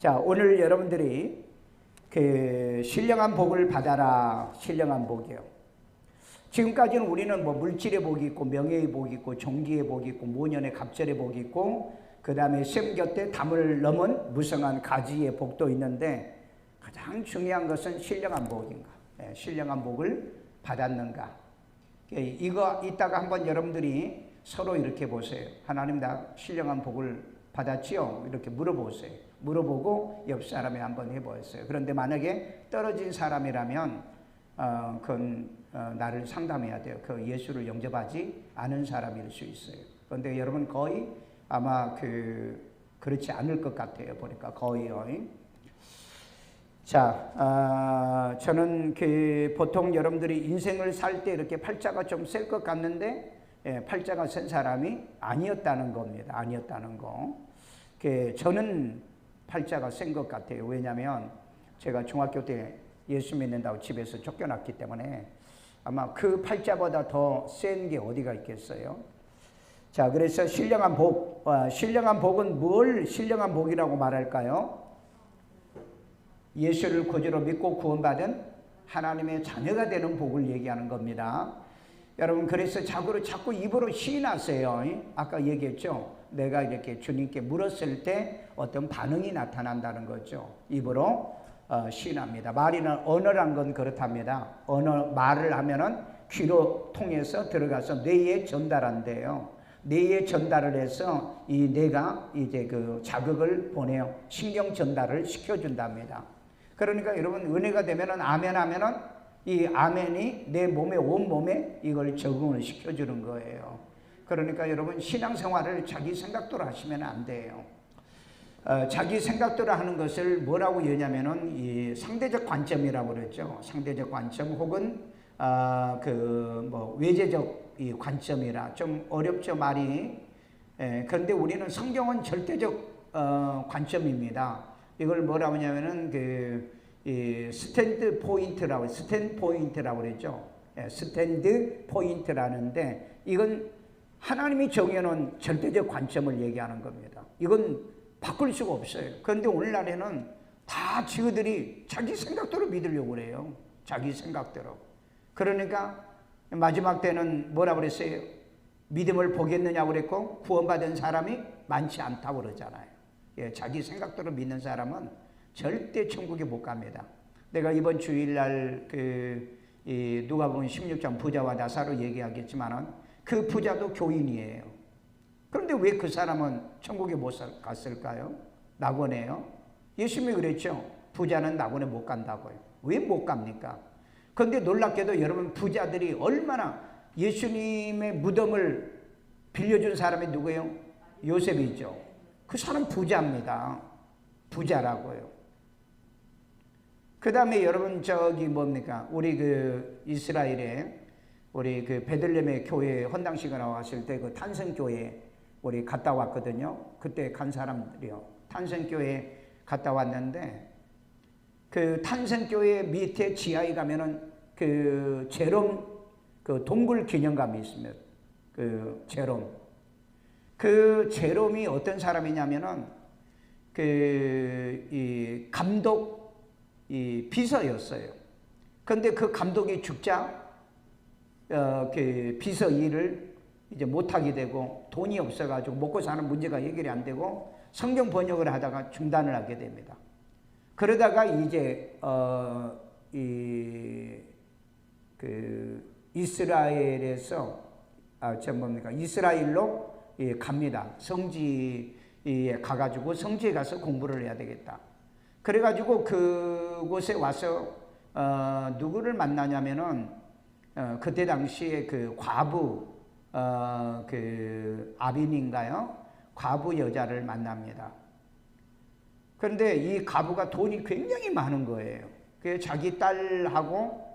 자, 오늘 여러분들이 그 신령한 복을 받아라. 신령한 복이요. 지금까지는 우리는 뭐 물질의 복이 있고 명예의 복이 있고 종기의 복이 있고 모년의 갑절의 복이 있고 그 다음에 셈 곁에 담을 넘은 무성한 가지의 복도 있는데 가장 중요한 것은 신령한 복인가, 신령한 복을 받았는가. 이거 이따가 한번 여러분들이 서로 이렇게 보세요. 하나님 나 신령한 복을 받았지요? 이렇게 물어보세요. 물어보고 옆 사람이 한번 해보세요. 그런데 만약에 떨어진 사람이라면 그건 나를 상담해야 돼요. 그 예수를 영접하지 않은 사람일 수 있어요. 그런데 여러분 거의 아마 그렇지 않을 것 같아요. 보니까 거의요. 자, 저는 보통 여러분들이 인생을 살 때 이렇게 팔자가 좀 셀 것 같는데 팔자가 센 사람이 아니었다는 겁니다. 아니었다는 거. 저는 팔자가 센 것 같아요. 왜냐하면 제가 중학교 때 예수 믿는다고 집에서 쫓겨났기 때문에 아마 그 팔자보다 더 센 게 어디가 있겠어요. 자, 그래서 신령한 복, 신령한 복은 뭘 신령한 복이라고 말할까요? 예수를 구주로 믿고 구원받은 하나님의 자녀가 되는 복을 얘기하는 겁니다. 여러분 그래서 자꾸 입으로 시인하세요. 아까 얘기했죠. 내가 이렇게 주님께 물었을 때 어떤 반응이 나타난다는 거죠. 입으로 시인합니다. 언어란 건 그렇답니다. 말을 하면은 귀로 통해서 들어가서 뇌에 전달한대요. 뇌에 전달을 해서 이 뇌가 이제 그 자극을 보내요. 신경 전달을 시켜준답니다. 그러니까 여러분 은혜가 되면은 아멘 하면은 이 아멘이 내 몸에 온몸에 이걸 적응을 시켜주는 거예요. 그러니까 여러분 신앙생활을 자기 생각대로 하시면 안 돼요. 자기 생각대로 하는 것을 뭐라고 얘기하냐면은 이 상대적 관점이라고 그랬죠. 상대적 관점 혹은 외제적 이 관점이라 좀 어렵죠 말이. 그런데 우리는 성경은 절대적 관점입니다. 이걸 뭐라고 하냐면은 스탠드 포인트라고 그랬죠. 스탠드 포인트라는데 이건 하나님이 정해놓은 절대적 관점을 얘기하는 겁니다. 이건 바꿀 수가 없어요. 그런데 오늘날에는 다 지그들이 자기 생각대로 믿으려고 그래요. 자기 생각대로. 그러니까 마지막 때는 뭐라고 그랬어요? 믿음을 보겠느냐고 그랬고 구원받은 사람이 많지 않다고 그러잖아요. 자기 생각대로 믿는 사람은 절대 천국에 못 갑니다. 내가 이번 주일날 누가복음 16장 부자와 나사로 얘기하겠지만은 그 부자도 교인이에요. 그런데 왜 그 사람은 천국에 못 갔을까요? 낙원에요. 예수님이 그랬죠. 부자는 낙원에 못 간다고요. 왜 못 갑니까? 그런데 놀랍게도 여러분 부자들이 얼마나 예수님의 무덤을 빌려준 사람이 누구예요? 요셉이죠. 그 사람 부자입니다. 부자라고요. 그 다음에 여러분 우리 이스라엘에 우리 베들레헴의 교회 헌당식을 나왔을 때 그 탄생교회 우리 갔다 왔거든요. 그때 간 사람들이요. 탄생교회 갔다 왔는데 그 탄생교회 밑에 지하에 가면은 제롬 동굴 기념관이 있습니다. 제롬이 어떤 사람이냐면은 이 감독 비서였어요. 그런데 그 감독이 죽자 비서 일을 이제 못하게 되고 돈이 없어가지고 먹고 사는 문제가 해결이 안 되고 성경 번역을 하다가 중단을 하게 됩니다. 그러다가 이제 이스라엘에서 이스라엘로 갑니다. 성지에 가가지고 성지에 가서 공부를 해야 되겠다. 그래가지고 그곳에 와서 누구를 만나냐면은 그때 당시에 과부 아빈인가요? 과부 여자를 만납니다. 그런데 이 과부가 돈이 굉장히 많은 거예요. 그래서 자기 딸하고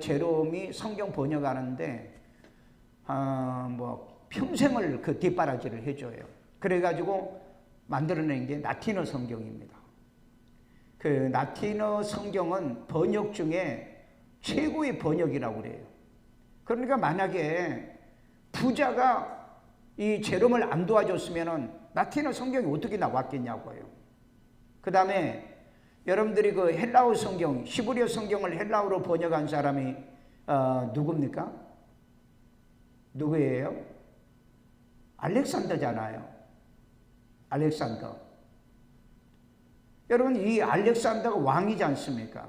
제롬이 성경 번역하는데 평생을 뒷바라지를 해줘요. 그래가지고 만들어낸 게 라틴어 성경입니다. 라틴어 성경은 번역 중에 최고의 번역이라고 그래요. 그러니까 만약에 부자가 이 제롬을 안 도와줬으면 라틴어 성경이 어떻게 나왔겠냐고요. 그 다음에 여러분들이 그 헬라어 성경, 히브리어 성경을 헬라어로 번역한 사람이 누굽니까? 누구예요? 알렉산더잖아요. 알렉산더. 여러분, 이 알렉산더가 왕이지 않습니까?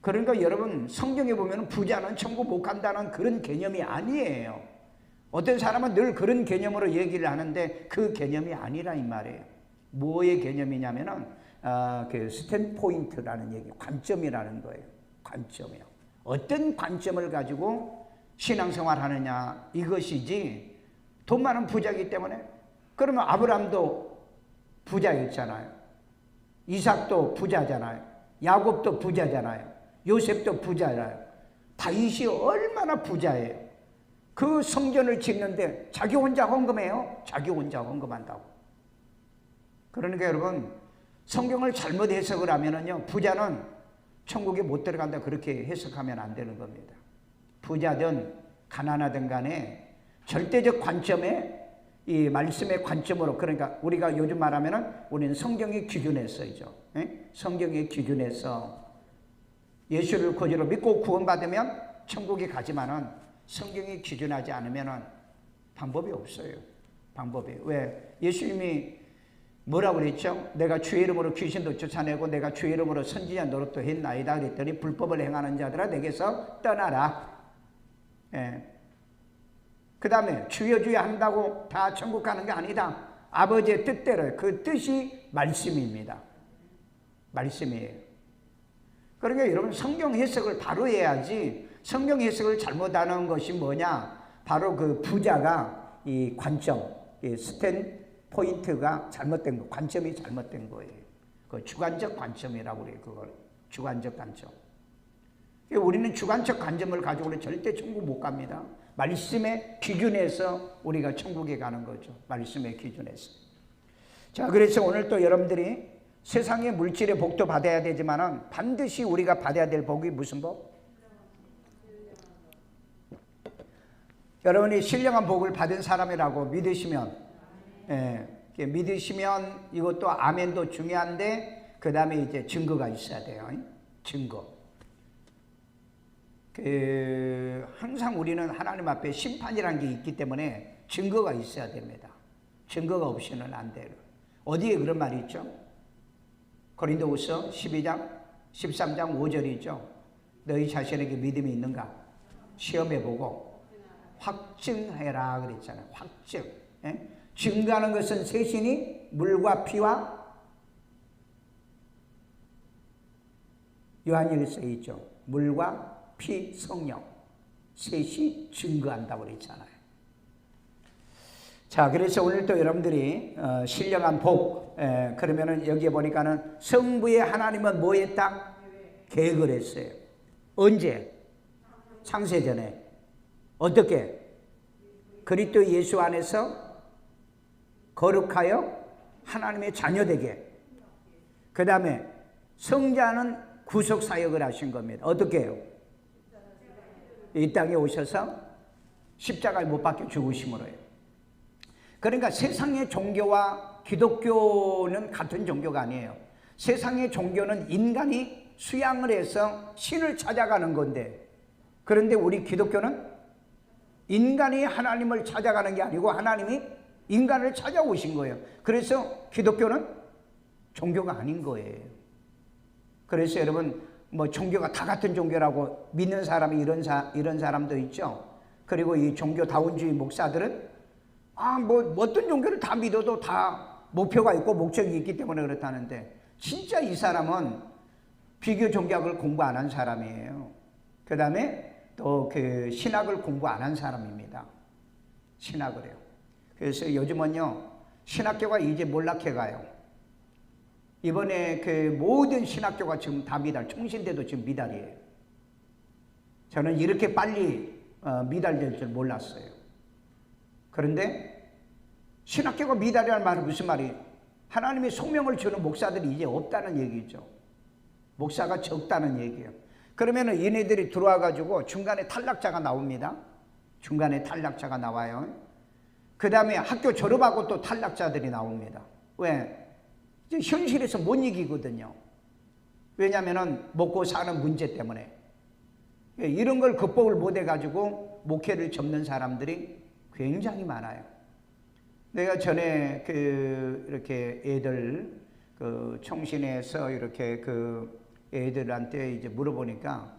그러니까 여러분, 성경에 보면 부자는 천국 못 간다는 그런 개념이 아니에요. 어떤 사람은 늘 그런 개념으로 얘기를 하는데 그 개념이 아니라 이 말이에요. 뭐의 개념이냐면은 그 스탠포인트라는 얘기, 관점이라는 거예요. 관점이요. 어떤 관점을 가지고 신앙생활 하느냐 이것이지, 돈 많은 부자이기 때문에. 그러면 아브라함도 부자였잖아요. 이삭도 부자잖아요. 야곱도 부자잖아요. 요셉도 부자잖아요. 다윗이 얼마나 부자예요. 그 성전을 짓는데 자기 혼자 헌금해요. 자기 혼자 헌금한다고. 그러니까 여러분, 성경을 잘못 해석을 하면은요, 부자는 천국에 못 들어간다 그렇게 해석하면 안 되는 겁니다. 부자든 가난하든 간에 절대적 관점에, 이 말씀의 관점으로, 그러니까 우리가 요즘 말하면은 우리는 성경의 기준에서이죠. 성경의 기준에서 예수를 구주로 믿고 구원받으면 천국에 가지만은 성경이 기준하지 않으면은 방법이 없어요. 방법이. 왜? 예수님이 뭐라고 그랬죠? 내가 주의 이름으로 귀신도 쫓아내고 내가 주의 이름으로 선지자 노릇도 했나이다 그랬더니 불법을 행하는 자들아 내게서 떠나라. 예. 그 다음에 주여 주여 한다고 다 천국 가는 게 아니다. 아버지의 뜻대로, 그 뜻이 말씀입니다. 말씀이에요. 그러니까 여러분, 성경 해석을 바로 해야지. 성경 해석을 잘못하는 것이 뭐냐? 바로 그 부자가 이 관점, 이 스탠 포인트가 잘못된 거, 관점이 잘못된 거예요. 그 주관적 관점이라고 그래요. 그걸 주관적 관점. 우리는 주관적 관점을 가지고는 절대 천국 못 갑니다. 말씀의 기준에서 우리가 천국에 가는 거죠. 말씀의 기준에서. 자, 그래서 오늘 또 여러분들이 세상의 물질의 복도 받아야 되지만은 반드시 우리가 받아야 될 복이 무슨 복? 여러분이 신령한 복을 받은 사람이라고 믿으시면, 믿으시면 이것도 아멘도 중요한데, 그 다음에 이제 증거가 있어야 돼요. 증거. 항상 우리는 하나님 앞에 심판이라는 게 있기 때문에 증거가 있어야 됩니다. 증거가 없이는 안 돼요. 어디에 그런 말이 있죠? 고린도후서 12장 13장 5절이죠. 너희 자신에게 믿음이 있는가 시험해보고 확증해라 그랬잖아요. 확증. 증거하는 것은 셋이니 물과 피와, 요한일서에 있죠. 물과 피, 성령, 셋이 증거한다고 그랬잖아요. 자, 그래서 오늘 또 여러분들이 신령한 복, 그러면은 여기에 보니까는 성부의 하나님은 뭐 했다? 계획을 했어요. 언제? 창세전에. 어떻게? 그리스도 예수 안에서 거룩하여 하나님의 자녀되게. 그 다음에 성자는 구속사역을 하신 겁니다. 어떻게 해요? 이 땅에 오셔서 십자가에 못 박혀 죽으심으로요. 그러니까 세상의 종교와 기독교는 같은 종교가 아니에요. 세상의 종교는 인간이 수양을 해서 신을 찾아가는 건데, 그런데 우리 기독교는 인간이 하나님을 찾아가는 게 아니고 하나님이 인간을 찾아오신 거예요. 그래서 기독교는 종교가 아닌 거예요. 그래서 여러분, 뭐 종교가 다 같은 종교라고 믿는 사람이 이런 사람도 있죠. 그리고 이 종교다운주의 목사들은 뭐 어떤 종교를 다 믿어도 다 목표가 있고 목적이 있기 때문에 그렇다는데, 진짜 이 사람은 비교 종교학을 공부 안 한 사람이에요. 그 다음에 또 그 신학을 공부 안 한 사람입니다. 신학을 해요. 그래서 요즘은요, 신학교가 이제 몰락해 가요. 이번에 그 모든 신학교가 지금 다 미달, 총신대도 지금 미달이에요. 저는 이렇게 빨리 미달될 줄 몰랐어요. 그런데 신학교가 미달이라는 말은 무슨 말이에요? 하나님의 소명을 주는 목사들이 이제 없다는 얘기죠. 목사가 적다는 얘기예요. 그러면은 얘네들이 들어와 가지고 중간에 탈락자가 나옵니다. 중간에 탈락자가 나와요. 그 다음에 학교 졸업하고 또 탈락자들이 나옵니다. 왜? 이제 현실에서 못 이기거든요. 왜냐하면 먹고 사는 문제 때문에. 이런 걸 극복을 못 해가지고 목회를 접는 사람들이 굉장히 많아요. 내가 전에 이렇게 애들 총신에서 이렇게 애들한테 이제 물어보니까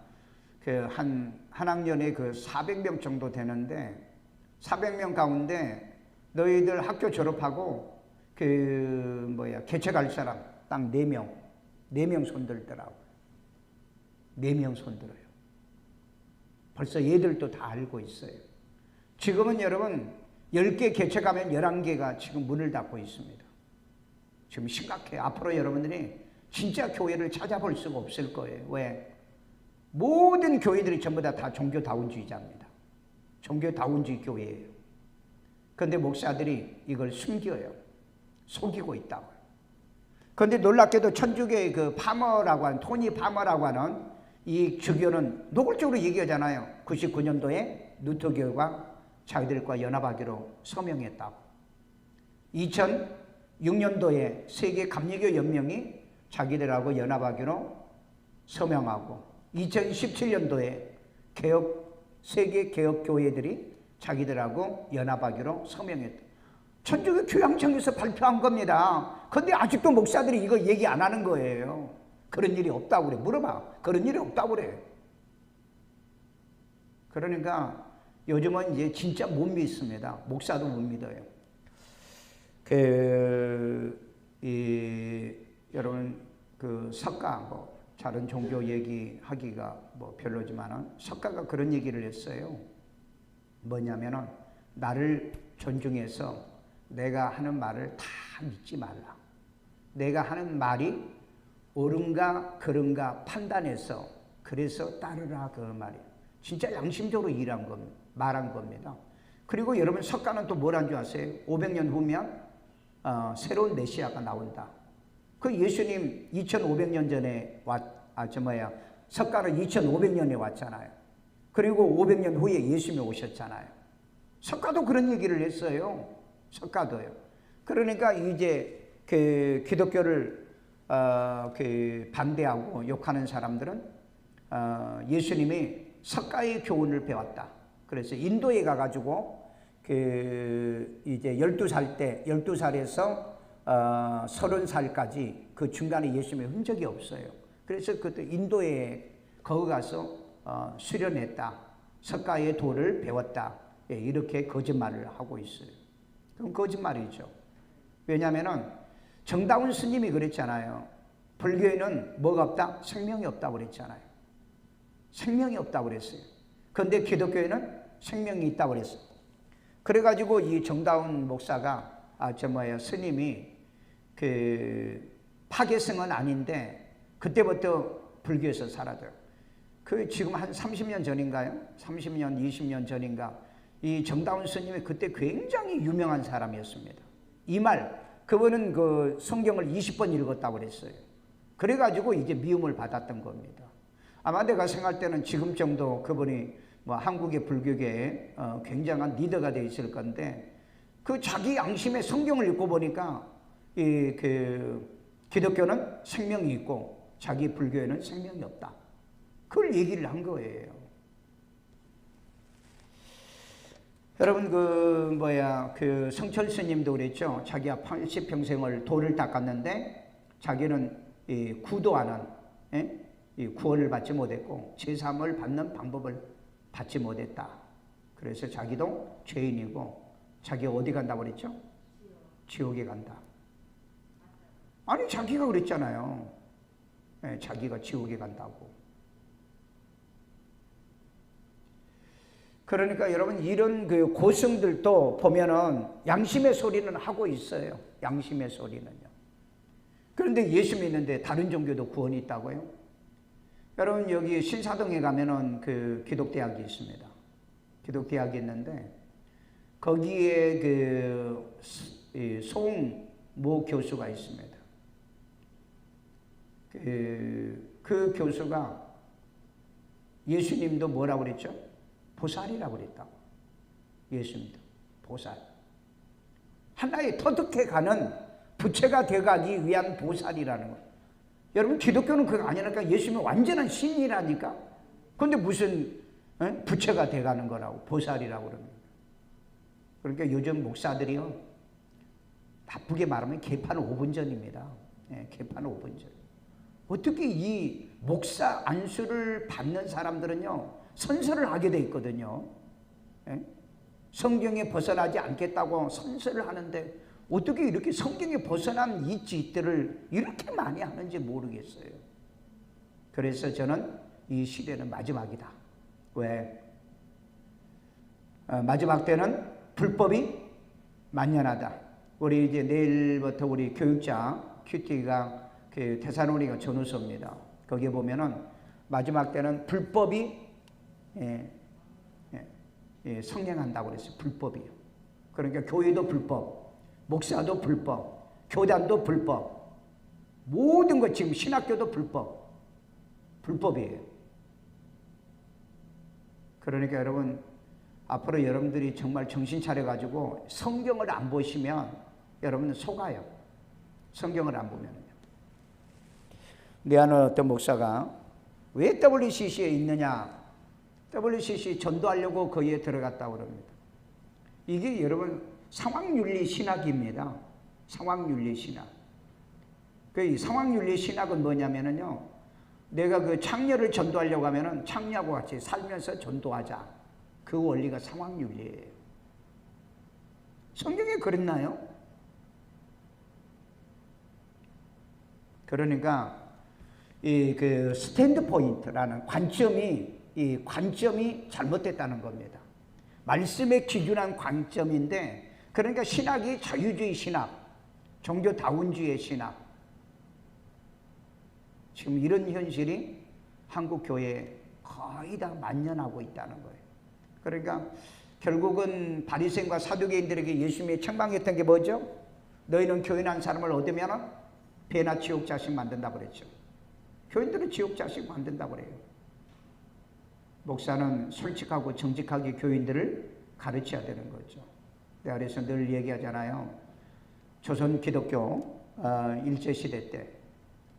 한 학년에 400명 정도 되는데 400명 가운데 너희들 학교 졸업하고 개척 갈 사람 딱 4명 손들더라고. 4명 손들어요. 벌써 얘들도 다 알고 있어요. 지금은 여러분 10개 개척하면 11개가 지금 문을 닫고 있습니다. 지금 심각해요. 앞으로 여러분들이 진짜 교회를 찾아볼 수가 없을 거예요. 왜? 모든 교회들이 전부 다 종교다운주의자입니다. 종교다운주의 교회예요. 그런데 목사들이 이걸 숨겨요. 속이고 있다고요. 그런데 놀랍게도 천주교의 파머라고 하는, 토니 파머라고 하는 이 주교는 노골적으로 얘기하잖아요. 99년도에 루터교회가 자기들과 연합하기로 서명했다고. 2006년도에 세계 감리교 연명이 자기들하고 연합하기로 서명하고 2017년도에 세계 개혁교회들이 자기들하고 연합하기로 서명했다. 천주교 교양청에서 발표한 겁니다. 그런데 아직도 목사들이 이거 얘기 안 하는 거예요. 그런 일이 없다고 그래. 물어봐. 그런 일이 없다고 그래. 그러니까 요즘은 이제 진짜 못 믿습니다. 목사도 못 믿어요. 여러분 석가 다른 종교 얘기하기가 별로지만은 석가가 그런 얘기를 했어요. 뭐냐면은 나를 존중해서 내가 하는 말을 다 믿지 말라. 내가 하는 말이 옳은가 그른가 판단해서 그래서 따르라 그 말이에요. 진짜 양심적으로 말한 겁니다. 그리고 여러분 석가는 또 뭘 한 줄 아세요? 500년 후면 새로운 메시아가 나온다. 그 예수님 2500년 전에 석가는 2500년에 왔잖아요. 그리고 500년 후에 예수님이 오셨잖아요. 석가도 그런 얘기를 했어요. 석가도요. 그러니까 이제 기독교를 반대하고 욕하는 사람들은 예수님이 석가의 교훈을 배웠다. 그래서 인도에 가가지고 이제 12살에서 30살까지 그 중간에 예수님의 흔적이 없어요. 그래서 그때 인도에 거기 가서 수련했다. 석가의 도를 배웠다. 이렇게 거짓말을 하고 있어요. 그럼 거짓말이죠. 왜냐하면은 정다운 스님이 그랬잖아요. 불교에는 뭐가 없다? 생명이 없다고 그랬잖아요. 생명이 없다고 그랬어요. 그런데 기독교에는 생명이 있다고 그랬어요. 그래가지고 이 정다운 목사가 스님이 파괴성은 아닌데 그때부터 불교에서 사라져요. 지금 한 30년 전인가요? 30년, 20년 전인가? 이 정다운 스님이 그때 굉장히 유명한 사람이었습니다. 이 말, 그분은 성경을 20번 읽었다고 그랬어요. 그래가지고 이제 미움을 받았던 겁니다. 아마 내가 생각할 때는 지금 정도 그분이 한국의 불교계에 굉장한 리더가 되어 있을 건데 자기 양심의 성경을 읽고 보니까 기독교는 생명이 있고 자기 불교에는 생명이 없다. 그걸 얘기를 한 거예요. 여러분 성철 스님도 그랬죠. 자기가 80평생을 도를 닦았는데 자기는 구도하는 구원을 받지 못했고 제삼을 받는 방법을 받지 못했다. 그래서 자기도 죄인이고 자기가 어디 간다고 그랬죠? 지옥에 간다. 아니 자기가 그랬잖아요. 자기가 지옥에 간다고. 그러니까 여러분 이런 고승들도 보면은 양심의 소리는 하고 있어요. 양심의 소리는요. 그런데 예수 믿는데 다른 종교도 구원이 있다고요? 여러분 여기 신사동에 가면은 기독대학이 있습니다. 기독대학이 있는데 거기에 송모 교수가 있습니다. 그 교수가 예수님도 뭐라고 그랬죠? 보살이라고 그랬다고. 예수님도 보살. 하나의 터득해 가는 부채가 돼가기 위한 보살이라는 거예요. 여러분 기독교는 그거 아니니까 예수님은 완전한 신이라니까. 그런데 무슨 부채가 돼가는 거라고 보살이라고 그럽니다. 그러니까 요즘 목사들이요 나쁘게 말하면 개판 5분 전입니다. 개판 5분 전. 어떻게 이 목사 안수를 받는 사람들은요 선서를 하게 돼 있거든요. 성경에 벗어나지 않겠다고 선서를 하는데 어떻게 이렇게 성경에 벗어난 이 짓들을 이렇게 많이 하는지 모르겠어요. 그래서 저는 이 시대는 마지막이다. 왜? 마지막 때는 불법이 만연하다. 우리 이제 내일부터 우리 교육자 큐티가 그 데살로니가 전후서입니다. 거기에 보면은 마지막 때는 불법이 성행한다고 그랬어요. 불법이요. 그러니까 교회도 불법, 목사도 불법, 교단도 불법, 모든 것 지금 신학교도 불법이에요. 그러니까 여러분 앞으로 여러분들이 정말 정신 차려가지고 성경을 안 보시면 여러분은 속아요. 성경을 안 보면요. 내 아는 어떤 목사가 왜 WCC에 있느냐? WCC 전도하려고 거기에 들어갔다고 그럽니다. 이게 여러분 상황윤리 신학입니다. 상황윤리 신학. 그 상황윤리 신학은 뭐냐면요. 내가 그 창녀를 전도하려고 하면은 창녀하고 같이 살면서 전도하자. 그 원리가 상황윤리예요. 성경에 그랬나요? 그러니까 이 그 스탠드 포인트라는 관점이 잘못됐다는 겁니다. 말씀에 기준한 관점인데, 그러니까 신학이 자유주의 신학, 종교다운주의 신학, 지금 이런 현실이 한국 교회에 거의 다 만연하고 있다는 거예요. 그러니까 결국은 바리새인과 사두개인들에게 예수님이 책망했던 게 뭐죠? 너희는 교인한 사람을 얻으면 배나 지옥 자식 만든다고 그랬죠. 교인들은 지옥 자식 만든다고 그래요. 목사는 솔직하고 정직하게 교인들을 가르쳐야 되는 거죠. 내가 그래서 늘 얘기하잖아요. 조선 기독교 일제시대 때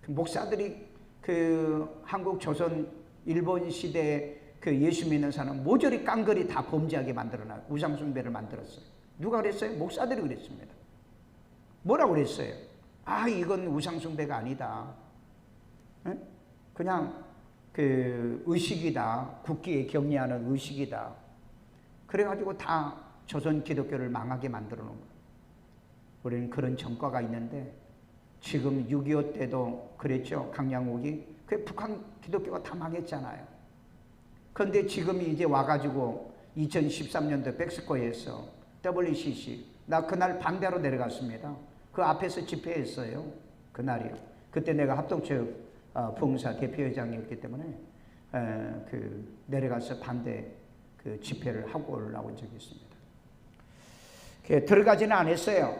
목사들이 그 한국 조선 일본 시대에 그 예수 믿는 사람 모조리 깡그리 다 범죄하게 만들어놔요. 우상숭배를 만들었어요. 누가 그랬어요? 목사들이 그랬습니다. 뭐라고 그랬어요? 아, 이건 우상숭배가 아니다. 그냥 그 의식이다. 국기에 격려하는 의식이다. 그래가지고 다 조선 기독교를 망하게 만들어 놓은 거예요. 우리는 그런 전과가 있는데 지금 6.25 때도 그랬죠. 강양옥이. 그 북한 기독교가 다 망했잖아요. 그런데 지금 이제 와가지고 2013년도 백스코에서 WCC 나 그날 반대로 내려갔습니다. 그 앞에서 집회했어요. 그날이요. 그때 내가 합동체육 봉사 대표회장이었기 때문에 내려가서 반대 그 집회를 하고 올라온 적이 있습니다. 들어가지는 않았어요.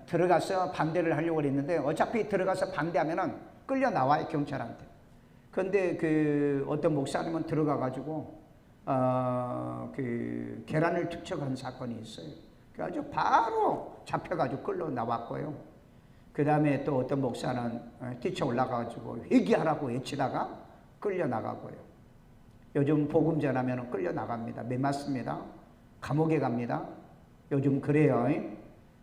들어가서 반대를 하려고 했는데 어차피 들어가서 반대하면은 끌려 나와요, 경찰한테. 그런데 그 어떤 목사님은 들어가가지고 그 계란을 투척한 사건이 있어요. 그래가지고 바로 잡혀가지고 끌려 나왔고요. 그 다음에 또 어떤 목사는 뛰쳐 올라가가지고 회개하라고 외치다가 끌려 나가고요. 요즘 복음 전하면 끌려 나갑니다. 매 맞습니다. 감옥에 갑니다. 요즘 그래요.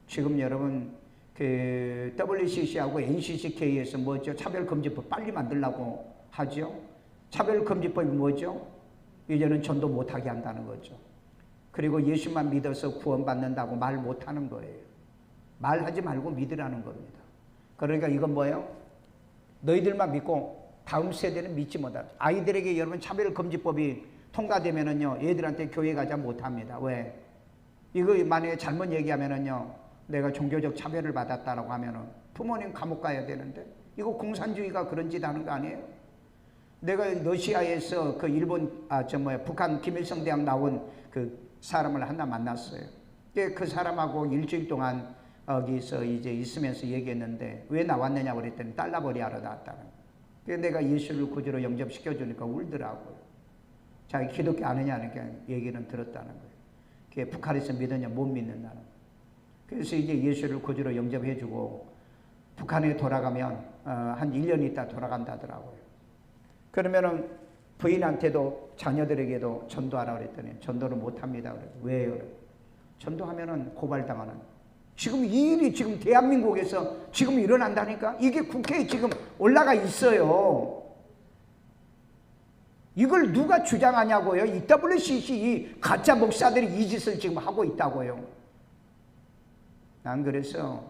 지금 여러분 그 WCC하고 NCCK에서 뭐죠? 차별금지법 빨리 만들려고 하죠. 차별금지법이 뭐죠? 이제는 전도 못하게 한다는 거죠. 그리고 예수만 믿어서 구원받는다고 말 못하는 거예요. 말하지 말고 믿으라는 겁니다. 그러니까 이건 뭐예요? 너희들만 믿고 다음 세대는 믿지 못한다. 아이들에게 여러분 차별금지법이 통과되면은요, 얘들한테 교회 가자 못합니다. 왜? 이거 만약에 잘못 얘기하면은요, 내가 종교적 차별을 받았다라고 하면은 부모님 감옥 가야 되는데, 이거 공산주의가 그런 짓 하는 거 아니에요? 내가 러시아에서 그 일본, 북한 김일성 대학 나온 그 사람을 하나 만났어요. 그 사람하고 일주일 동안 여기서 이제 있으면서 얘기했는데 왜 나왔느냐고 그랬더니 달러벌이 하러 나왔다는 거예요. 그래서 내가 예수를 구주로 영접시켜주니까 울더라고요. 자기 기독교 아느냐는 얘기는 들었다는 거예요. 그게 북한에서 믿느냐 못 믿는다는 거예요. 그래서 이제 예수를 구주로 영접해주고 북한에 돌아가면 한 1년 있다 돌아간다더라고요. 그러면은 부인한테도 자녀들에게도 전도하라고 그랬더니 전도를 못합니다. 왜요? 전도하면은 고발당하는. 지금 이 일이 지금 대한민국에서 지금 일어난다니까? 이게 국회에 지금 올라가 있어요. 이걸 누가 주장하냐고요? 이 WCC 이 가짜 목사들이 이 짓을 지금 하고 있다고요. 난 그래서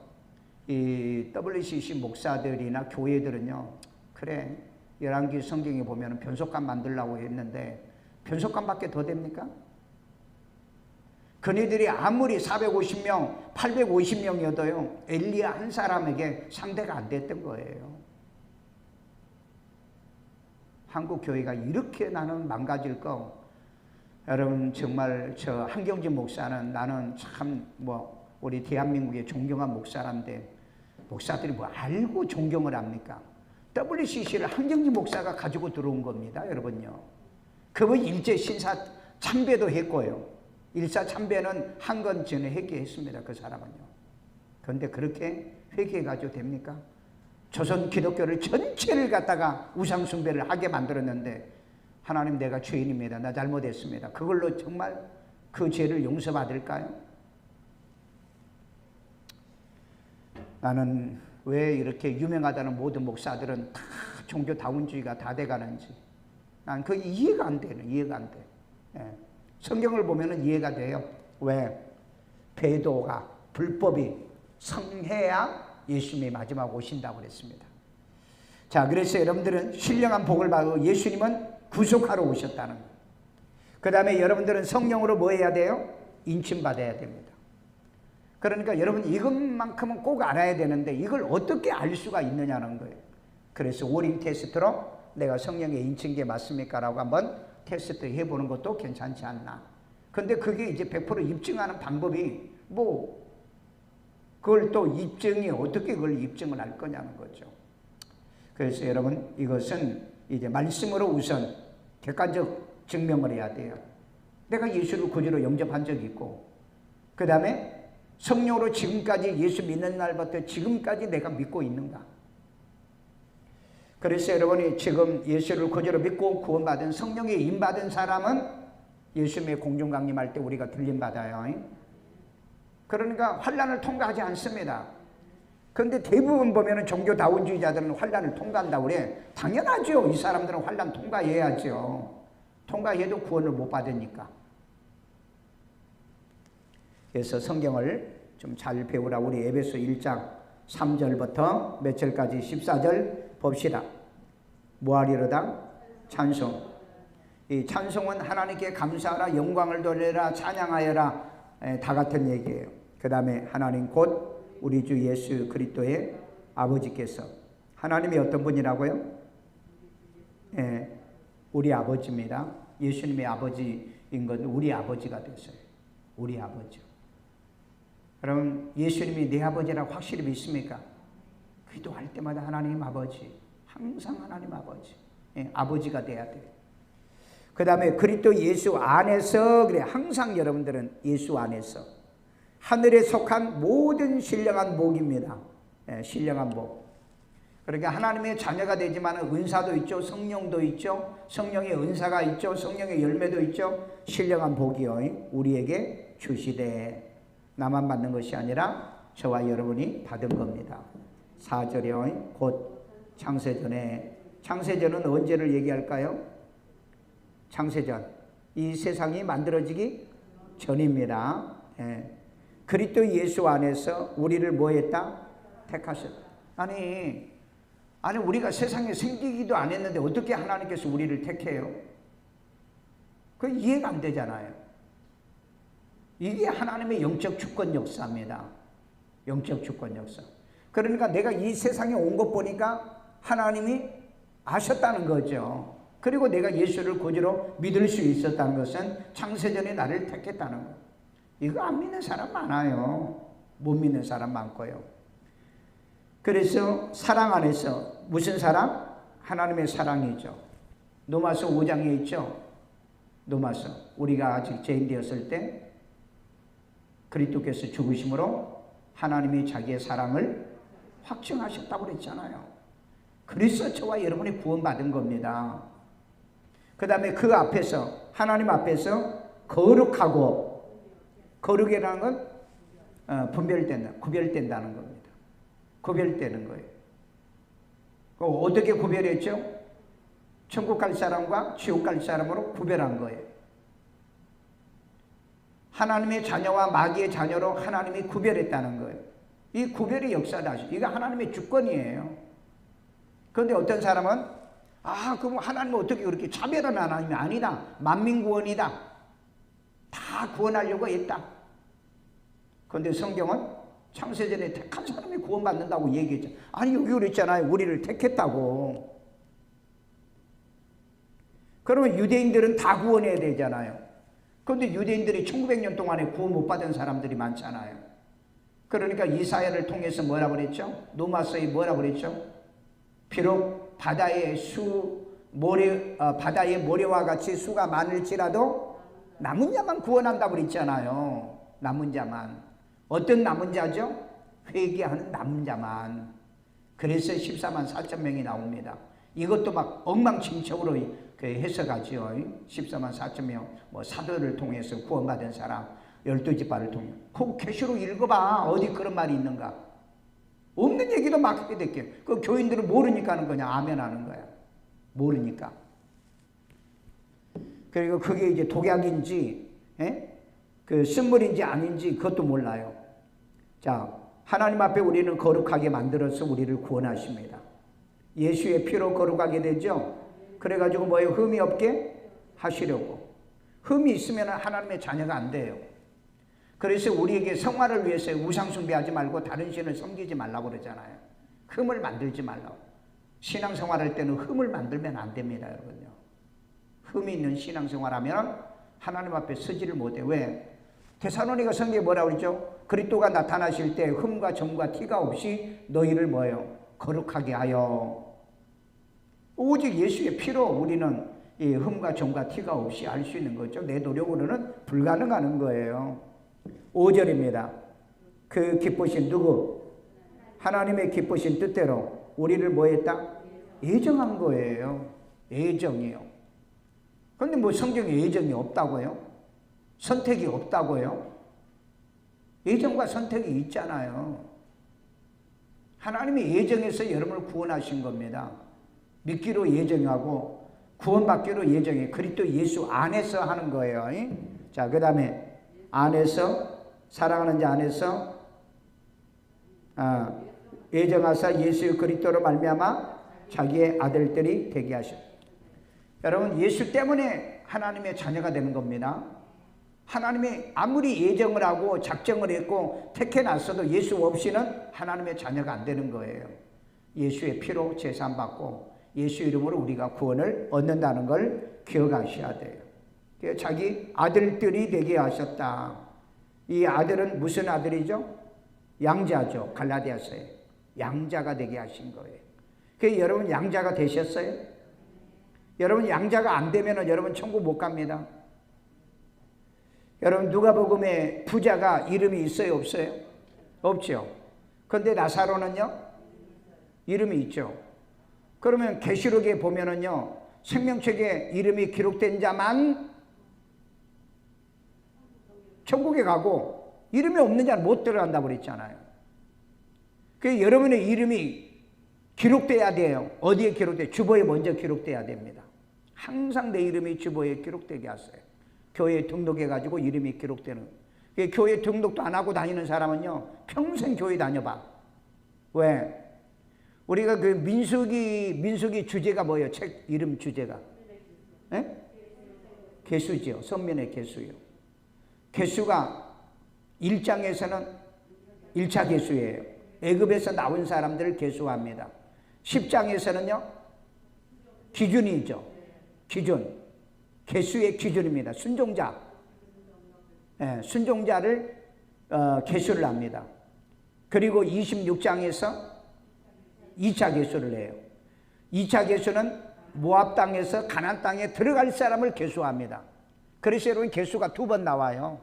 이 WCC 목사들이나 교회들은요, 그래, 열왕기 성경에 보면 변속관 만들려고 했는데 변속관밖에 더 됩니까? 그네들이 아무리 450명, 850명이어도요, 엘리야 한 사람에게 상대가 안 됐던 거예요. 한국 교회가 이렇게 나는 망가질 거, 여러분 정말 저 한경진 목사는 나는 참 우리 대한민국의 존경한 목사란데 목사들이 뭐 알고 존경을 합니까? WCC를 한경진 목사가 가지고 들어온 겁니다, 여러분요. 그분 일제 신사 참배도 했고요. 일사 참배는 한건 전에 회개했습니다, 그 사람은요. 그런데 그렇게 회개해가지고 됩니까? 조선 기독교를 전체를 갖다가 우상숭배를 하게 만들었는데 하나님 내가 죄인입니다. 나 잘못했습니다. 그걸로 정말 그 죄를 용서받을까요? 나는 왜 이렇게 유명하다는 모든 목사들은 다 종교다운주의가 다 돼가는지 난 그 이해가 안 되는, 이해가 안 돼. 예. 성경을 보면 이해가 돼요. 왜? 배도가, 불법이 성해야 예수님이 마지막 오신다고 그랬습니다. 자, 그래서 여러분들은 신령한 복을 받고 예수님은 구속하러 오셨다는 거예요. 그 다음에 여러분들은 성령으로 뭐 해야 돼요? 인침받아야 됩니다. 그러니까 여러분 이것만큼은 꼭 알아야 되는데 이걸 어떻게 알 수가 있느냐는 거예요. 그래서 오링 테스트로 내가 성령의 인침게 맞습니까? 라고 한번 테스트 해보는 것도 괜찮지 않나. 근데 그게 이제 100% 입증하는 방법이 그걸 또 입증이 어떻게 그걸 입증을 할 거냐는 거죠. 그래서 여러분 이것은 이제 말씀으로 우선 객관적 증명을 해야 돼요. 내가 예수를 구주로 영접한 적이 있고 그 다음에 성령으로 지금까지 예수 믿는 날부터 지금까지 내가 믿고 있는가. 그래서 여러분이 지금 예수를 구주로 믿고 구원받은 성령의 임받은 사람은 예수님의 공중 강림할 때 우리가 들림받아요. 그러니까 환난을 통과하지 않습니다. 그런데 대부분 보면 종교다운주의자들은 환난을 통과한다고 그래. 당연하죠. 이 사람들은 환난 통과해야죠. 통과해도 구원을 못 받으니까. 그래서 성경을 좀 잘 배우라. 우리 에베소 1장 3절부터 몇 절까지 14절 봅시다. 뭐하리로다? 찬송. 이 찬송은 하나님께 감사하라, 영광을 돌려라, 찬양하여라, 다 같은 얘기예요. 그 다음에 하나님 곧 우리 주 예수 그리스도의 아버지께서, 하나님이 어떤 분이라고요? 우리 아버지입니다. 예수님의 아버지인 건 우리 아버지가 됐어요. 우리 아버지. 그럼 예수님이 내 아버지라고 확실히 믿습니까? 기도할 때마다 하나님 아버지, 항상 하나님 아버지, 아버지가 돼야 돼요. 그 다음에 그리스도 예수 안에서, 그래, 항상 여러분들은 예수 안에서 하늘에 속한 모든 신령한 복입니다. 신령한 복. 그러니까 하나님의 자녀가 되지만 은사도 있죠, 성령도 있죠, 성령의 은사가 있죠, 성령의 열매도 있죠. 신령한 복이요 우리에게 주시되 나만 받는 것이 아니라 저와 여러분이 받은 겁니다. 4절에 곧 창세전에, 창세전은 언제를 얘기할까요? 창세전, 이 세상이 만들어지기 전입니다. 그리스도 예수 안에서 우리를 뭐 했다? 택하셨다. 아니 우리가 세상에 생기기도 안 했는데 어떻게 하나님께서 우리를 택해요? 그 이해가 안 되잖아요. 이게 하나님의 영적 주권 역사입니다. 영적 주권 역사. 그러니까 내가 이 세상에 온 것 보니까 하나님이 아셨다는 거죠. 그리고 내가 예수를 구주로 믿을 수 있었다는 것은 창세전에 나를 택했다는 거예요. 이거 안 믿는 사람 많아요. 못 믿는 사람 많고요. 그래서 사랑 안에서, 무슨 사랑? 하나님의 사랑이죠. 로마서 5장에 있죠. 로마서, 우리가 아직 죄인 되었을 때 그리스도께서 죽으심으로 하나님이 자기의 사랑을 확증하셨다고 그랬잖아요. 그래서 저와 여러분이 구원받은 겁니다. 그 다음에 그 앞에서, 하나님 앞에서 거룩하고, 거룩이라는 건 구별된다는 겁니다. 구별되는 거예요. 어떻게 구별했죠? 천국 갈 사람과 지옥 갈 사람으로 구별한 거예요. 하나님의 자녀와 마귀의 자녀로 하나님이 구별했다는 거예요. 이 구별의 역사다. 이거 하나님의 주권이에요. 그런데 어떤 사람은 그럼 하나님은 어떻게 그렇게 차별한 하나님이 아니다. 만민구원이다. 다 구원하려고 했다. 그런데 성경은 창세전에 택한 사람이 구원받는다고 얘기했죠. 아니 여기 그랬잖아요. 우리를 택했다고. 그러면 유대인들은 다 구원해야 되잖아요. 그런데 유대인들이 1900년 동안에 구원 못 받은 사람들이 많잖아요. 그러니까 이사야를 통해서 뭐라고 그랬죠? 노마서에 뭐라고 그랬죠? 비록 바다의 모래와 같이 수가 많을지라도 남은 자만 구원한다고 그랬잖아요. 남은 자만. 어떤 남은 자죠? 회개하는 남은 자만. 그래서 14만 4천 명이 나옵니다. 이것도 막 엉망진창으로 해석하죠. 14만 4천 명, 사도를 통해서 구원받은 사람, 12지파를 통해. 그 계시록 읽어봐. 어디 그런 말이 있는가? 없는 얘기도 막 하게 될게요. 그 교인들은 모르니까 하는 거냐? 아멘 하는 거야. 모르니까. 그리고 그게 이제 독약인지, 그 쓴물인지 아닌지 그것도 몰라요. 자, 하나님 앞에 우리는 거룩하게 만들어서 우리를 구원하십니다. 예수의 피로 거룩하게 되죠. 그래가지고 뭐예요? 흠이 없게 하시려고. 흠이 있으면 하나님의 자녀가 안 돼요. 그래서 우리에게 성화를 위해서 우상 숭배하지 말고 다른 신을 섬기지 말라고 그러잖아요. 흠을 만들지 말라고. 신앙생활할 때는 흠을 만들면 안 됩니다, 여러분요. 흠이 있는 신앙생활하면 하나님 앞에 서지를 못해. 왜? 데살로니가 성경에 뭐라고 그러죠? 그리스도가 나타나실 때 흠과 점과 티가 없이 너희를 뭐예요? 거룩하게 하여. 오직 예수의 피로 우리는 이 흠과 점과 티가 없이 알 수 있는 거죠. 내 노력으로는 불가능한 거예요. 5절입니다. 그 기쁘신 누구? 하나님의 기쁘신 뜻대로 우리를 뭐 했다? 예정한 거예요. 예정이요. 그런데 뭐 성경에 예정이 없다고요? 선택이 없다고요? 예정과 선택이 있잖아요. 하나님이 예정해서 여러분을 구원하신 겁니다. 믿기로 예정하고 구원받기로 예정해. 그리스도 예수 안에서 하는 거예요. 자, 그 다음에 안에서, 사랑하는 자 안에서 예정하사 예수 그리스도로 말미암아 자기의 아들들이 되게 하셨다. 여러분, 예수 때문에 하나님의 자녀가 되는 겁니다. 하나님이 아무리 예정을 하고 작정을 했고 택해놨어도 예수 없이는 하나님의 자녀가 안 되는 거예요. 예수의 피로 제사받고 예수 이름으로 우리가 구원을 얻는다는 걸 기억하셔야 돼요. 자기 아들들이 되게 하셨다. 이 아들은 무슨 아들이죠? 양자죠. 갈라디아서에 양자가 되게 하신 거예요. 그래서 여러분 양자가 되셨어요? 여러분 양자가 안 되면 여러분 천국 못 갑니다. 여러분 누가복음에 부자가 이름이 있어요? 없어요? 없죠. 그런데 나사로는요? 이름이 있죠. 그러면 계시록에 보면은요, 생명책에 이름이 기록된 자만 천국에 가고 이름이 없는 자는 못 들어간다고 그랬잖아요. 그래서 여러분의 이름이 기록돼야 돼요. 어디에 기록돼요? 주보에 먼저 기록돼야 됩니다. 항상 내 이름이 주보에 기록되게 하세요. 교회에 등록해가지고 이름이 기록되는. 교회 등록도 안 하고 다니는 사람은요, 평생 교회 다녀봐. 왜? 우리가 그 민수기 주제가 뭐예요? 책 이름 주제가? 계수지요. 선민의 계수요. 계수가 1장에서는 1차 계수예요. 애굽에서 나온 사람들을 계수합니다. 10장에서는요, 기준이죠. 기준. 계수의 기준입니다. 순종자. 순종자를 계수를 합니다. 그리고 26장에서 2차 계수를 해요. 2차 계수는 모압 땅에서 가나안 땅에 들어갈 사람을 계수합니다. 그래서 여러분 계수가 2번 나와요.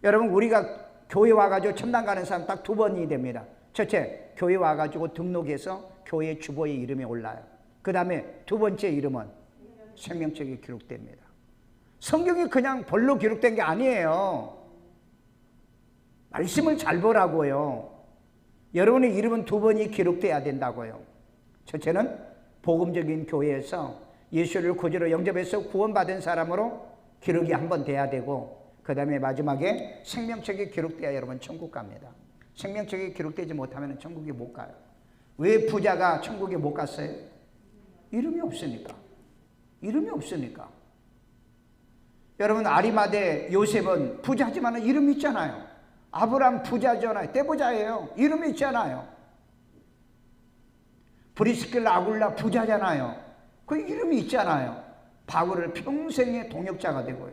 여러분 우리가 교회 와가지고 천당 가는 사람 딱 2번이 됩니다. 첫째, 교회 와가지고 등록해서 교회 주보에 이름이 올라요. 그 다음에 두 번째 이름은 생명책에 기록됩니다. 성경이 그냥 벌로 기록된 게 아니에요. 말씀을 잘 보라고요. 여러분의 이름은 두 번이 기록돼야 된다고요. 첫째는 복음적인 교회에서 예수를 구주로 영접해서 구원받은 사람으로 기록이 한 번 돼야 되고, 그 다음에 마지막에 생명책에 기록돼야 여러분 천국 갑니다. 생명책에 기록되지 못하면 천국에 못 가요. 왜 부자가 천국에 못 갔어요? 이름이 없으니까. 이름이 없으니까. 여러분, 아리마대 요셉은 부자지만 이름이 있잖아요. 아브람 부자잖아요. 떼부자예요. 이름이 있잖아요. 브리스길라 아굴라 부자잖아요. 그 이름이 있잖아요. 바울을 평생의 동역자가 되고요.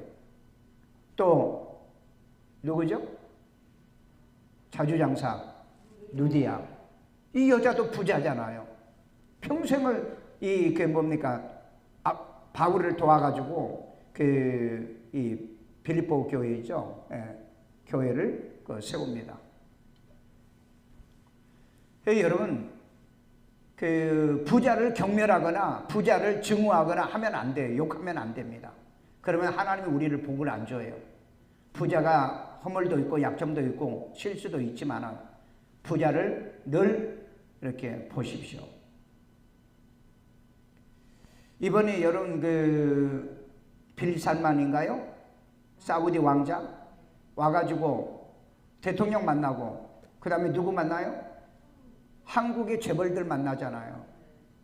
또 누구죠? 자주장사 누디아. 이 여자도 부자잖아요. 평생을 바울을 도와가지고 이 빌립보 교회이죠. 교회를 세웁니다. 여러분, 부자를 경멸하거나 부자를 증오하거나 하면 안 돼요. 욕하면 안 됩니다. 그러면 하나님이 우리를 복을 안 줘요. 부자가 허물도 있고 약점도 있고 실수도 있지만 부자를 늘 이렇게 보십시오. 이번에 여러분 빌 살만인가요? 사우디 왕자 와가지고 대통령 만나고 그 다음에 누구 만나요? 한국의 재벌들 만나잖아요.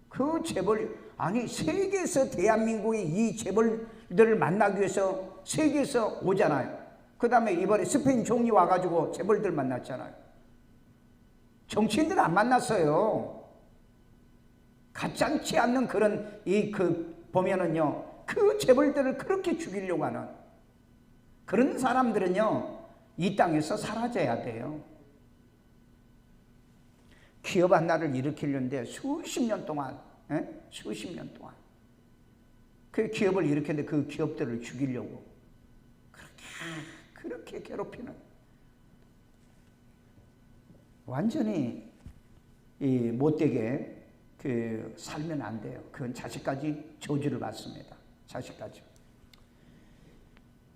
그 재벌, 아니 세계에서 대한민국이 이 재벌들을 만나기 위해서 세계에서 오잖아요. 그 다음에 이번에 스페인 총리 와가지고 재벌들 만났잖아요. 정치인들 안 만났어요. 가짜치 않는 그런 보면은요, 그 재벌들을 그렇게 죽이려고 하는 그런 사람들은요, 이 땅에서 사라져야 돼요. 기업 하나를 일으키려는데 수십 년 동안 그 기업을 일으켰는데 그 기업들을 죽이려고 그렇게 괴롭히는, 완전히 못되게 살면 안 돼요. 그건 자식까지 저주를 받습니다. 자식까지.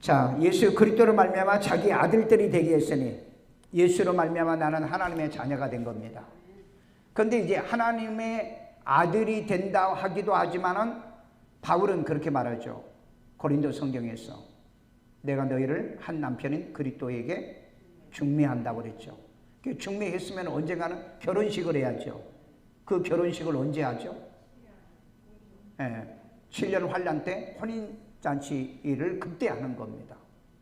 자, 예수 그리스도로 말미암아 자기 아들들이 되게 했으니 예수로 말미암아 나는 하나님의 자녀가 된 겁니다. 그런데 이제 하나님의 아들이 된다 하기도 하지만은 바울은 그렇게 말하죠. 고린도 성경에서 내가 너희를 한 남편인 그리스도에게 중매한다고 그랬죠. 중매했으면 언젠가는 결혼식을 해야죠. 그 결혼식을 언제 하죠? 7년 환란 때 혼인잔치를 그때 하는 겁니다.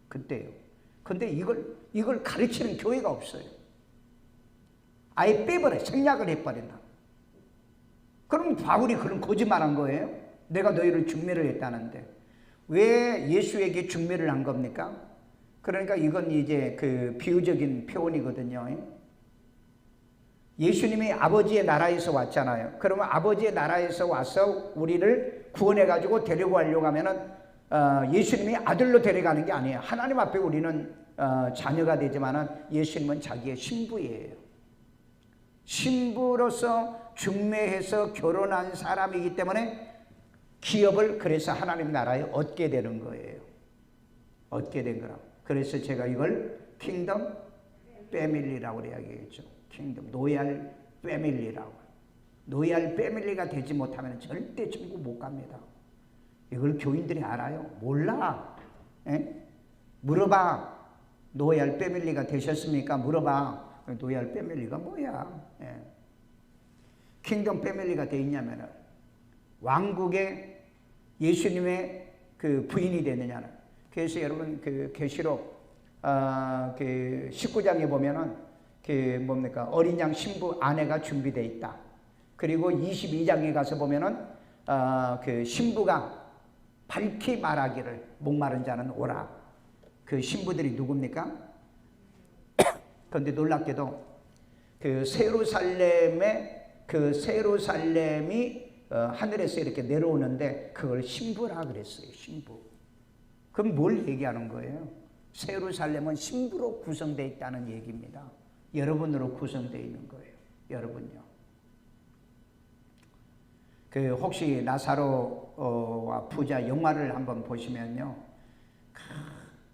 그때요. 근데 이걸 가르치는 교회가 없어요. 아예 빼버려. 생략을 해버린다. 그럼 바울이 그런 거짓말한 거예요? 내가 너희를 중매를 했다는데 왜 예수에게 중매를 한 겁니까? 그러니까 이건 이제 비유적인 표현이거든요. 예수님이 아버지의 나라에서 왔잖아요. 그러면 아버지의 나라에서 와서 우리를 구원해가지고 데리고 가려고 하면은 예수님이 아들로 데려가는 게 아니에요. 하나님 앞에 우리는 자녀가 되지만은 예수님은 자기의 신부예요. 신부로서 중매해서 결혼한 사람이기 때문에 기업을 그래서 하나님 나라에 얻게 되는 거예요. 얻게 된 거라. 그래서 제가 이걸 킹덤 패밀리라고 이야기했죠. 킹덤, 로얄 패밀리라고. 로얄 패밀리가 되지 못하면 절대 천국 못 갑니다. 이걸 교인들이 알아요? 몰라. 물어봐. 로얄 패밀리가 되셨습니까? 물어봐. 로얄 패밀리가 뭐야? 킹덤 패밀리가 돼 있냐면은 왕국의 예수님의 부인이 되느냐는. 그래서 여러분 계시록 19장에 보면은 어린 양 신부 아내가 준비되어 있다. 그리고 22장에 가서 보면은 신부가 밝히 말하기를 목마른 자는 오라. 그 신부들이 누굽니까? 그런데 놀랍게도 세루살렘이 하늘에서 이렇게 내려오는데 그걸 신부라 그랬어요. 신부. 그럼 뭘 얘기하는 거예요? 세루살렘은 신부로 구성되어 있다는 얘기입니다. 여러분으로 구성되어 있는 거예요. 여러분요. 그 혹시 나사로와 부자 영화를 한번 보시면요,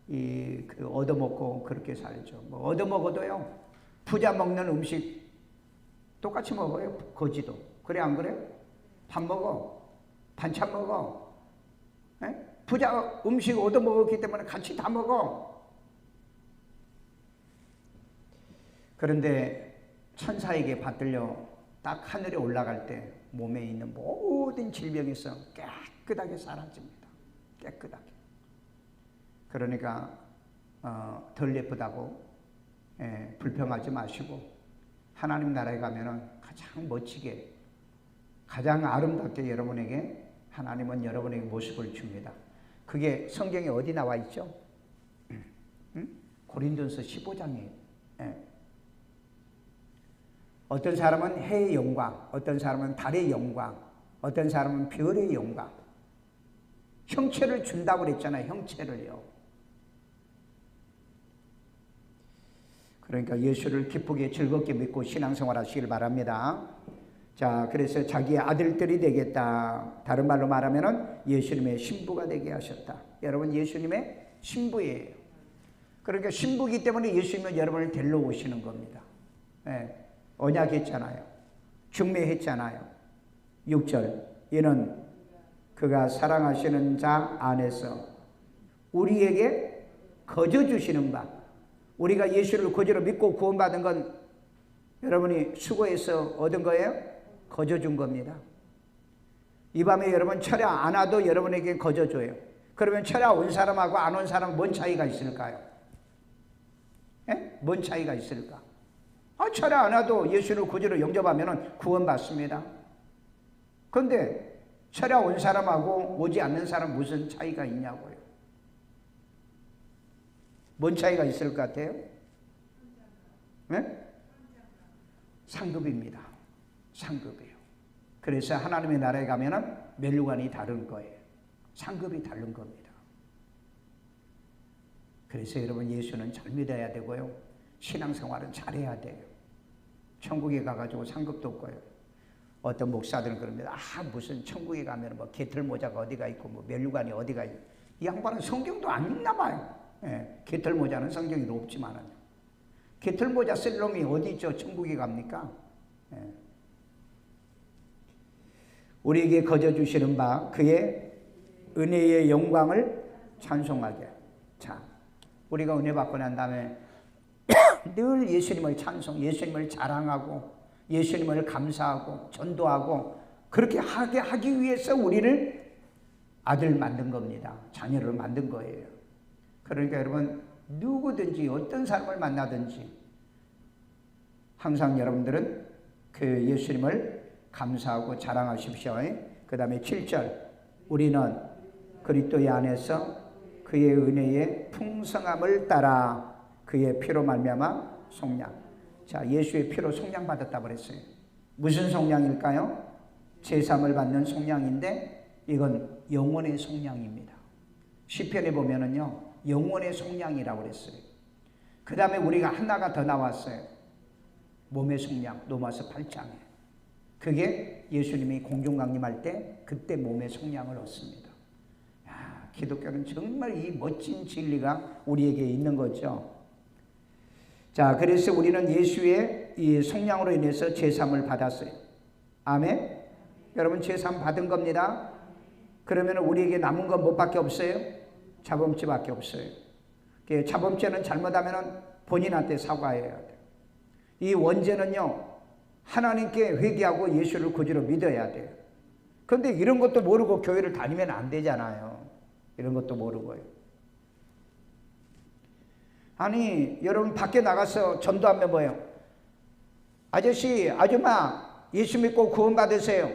그 얻어먹고 그렇게 살죠. 뭐 얻어먹어도요, 부자 먹는 음식 똑같이 먹어요. 거지도. 그래 안 그래? 밥 먹어, 반찬 먹어. 에? 부자 음식 얻어먹었기 때문에 같이 다 먹어. 그런데 천사에게 받들려 딱 하늘에 올라갈 때 몸에 있는 모든 질병에서 깨끗하게 사라집니다. 깨끗하게. 그러니까 덜 예쁘다고 불평하지 마시고 하나님 나라에 가면은 가장 멋지게, 가장 아름답게 여러분에게 하나님은 여러분에게 모습을 줍니다. 그게 성경에 어디 나와 있죠? 고린도서 15장이에요. 어떤 사람은 해의 영광, 어떤 사람은 달의 영광, 어떤 사람은 별의 영광. 형체를 준다고 그랬잖아요. 형체를요. 그러니까 예수를 기쁘게 즐겁게 믿고 신앙생활 하시길 바랍니다. 자, 그래서 자기의 아들들이 되겠다. 다른 말로 말하면 예수님의 신부가 되게 하셨다. 여러분, 예수님의 신부예요. 그러니까 신부이기 때문에 예수님은 여러분을 데리러 오시는 겁니다. 언약했잖아요. 중매했잖아요. 6절, 이는 그가 사랑하시는 자 안에서 우리에게 거저 주시는 바. 우리가 예수를 거저로 믿고 구원받은 건 여러분이 수고해서 얻은 거예요? 거저 준 겁니다. 이 밤에 여러분 철야 안 와도 여러분에게 거저 줘요. 그러면 철야 온 사람하고 안 온 사람 뭔 차이가 있을까요? 뭔 차이가 있을까? 철야 안 와도 예수를 거저로 영접하면 구원받습니다. 그런데 철야 온 사람하고 오지 않는 사람 무슨 차이가 있냐고요. 뭔 차이가 있을 것 같아요? 상급입니다. 상급이에요. 그래서 하나님의 나라에 가면은 멸류관이 다른 거예요. 상급이 다른 겁니다. 그래서 여러분 예수는 잘 믿어야 되고요. 신앙생활은 잘해야 돼요. 천국에 가가지고 상급도 없고요. 어떤 목사들은 그럽니다. 무슨 천국에 가면 뭐 개털 모자가 어디가 있고 뭐 멸류관이 어디가 있고. 이 양반은 성경도 안 읽나 봐요. 개털 모자는 성경에도 없지만은요. 개털 모자 쓸 놈이 어디 있죠? 천국에 갑니까? 우리에게 거저 주시는 바 그의 은혜의 영광을 찬송하게. 자, 우리가 은혜 받고 난 다음에 늘 예수님을 예수님을 자랑하고 예수님을 감사하고 전도하고 그렇게 하기 위해서 우리를 아들 만든 겁니다. 자녀를 만든 거예요. 그러니까 여러분 누구든지 어떤 사람을 만나든지 항상 여러분들은 그 예수님을 감사하고 자랑하십시오. 그 다음에 7절, 우리는 그리스도의 안에서 그의 은혜의 풍성함을 따라 그의 피로 말미암아 속량. 자, 예수의 피로 속량 받았다고 그랬어요. 무슨 속량일까요? 제사함을 받는 속량인데 이건 영혼의 속량입니다. 시편에 보면은요 영혼의 속량이라고 그랬어요. 그 다음에 우리가 하나가 더 나왔어요. 몸의 속량, 로마서 8장에. 그게 예수님이 공중 강림할 때 그때 몸의 속량을 얻습니다. 기독교는 정말 이 멋진 진리가 우리에게 있는 거죠. 자, 그래서 우리는 예수의 이 속량으로 인해서 제사함을 받았어요. 아멘. 여러분 제사함 받은 겁니다. 그러면 우리에게 남은 건 뭐밖에 없어요? 자범죄밖에 없어요. 자범죄는 잘못하면 본인한테 사과해야 돼요. 이 원죄는요 하나님께 회개하고 예수를 구주로 믿어야 돼요. 그런데 이런 것도 모르고 교회를 다니면 안 되잖아요. 이런 것도 모르고요. 아니 여러분 밖에 나가서 전도하면 뭐예요? 아저씨 아줌마 예수 믿고 구원 받으세요.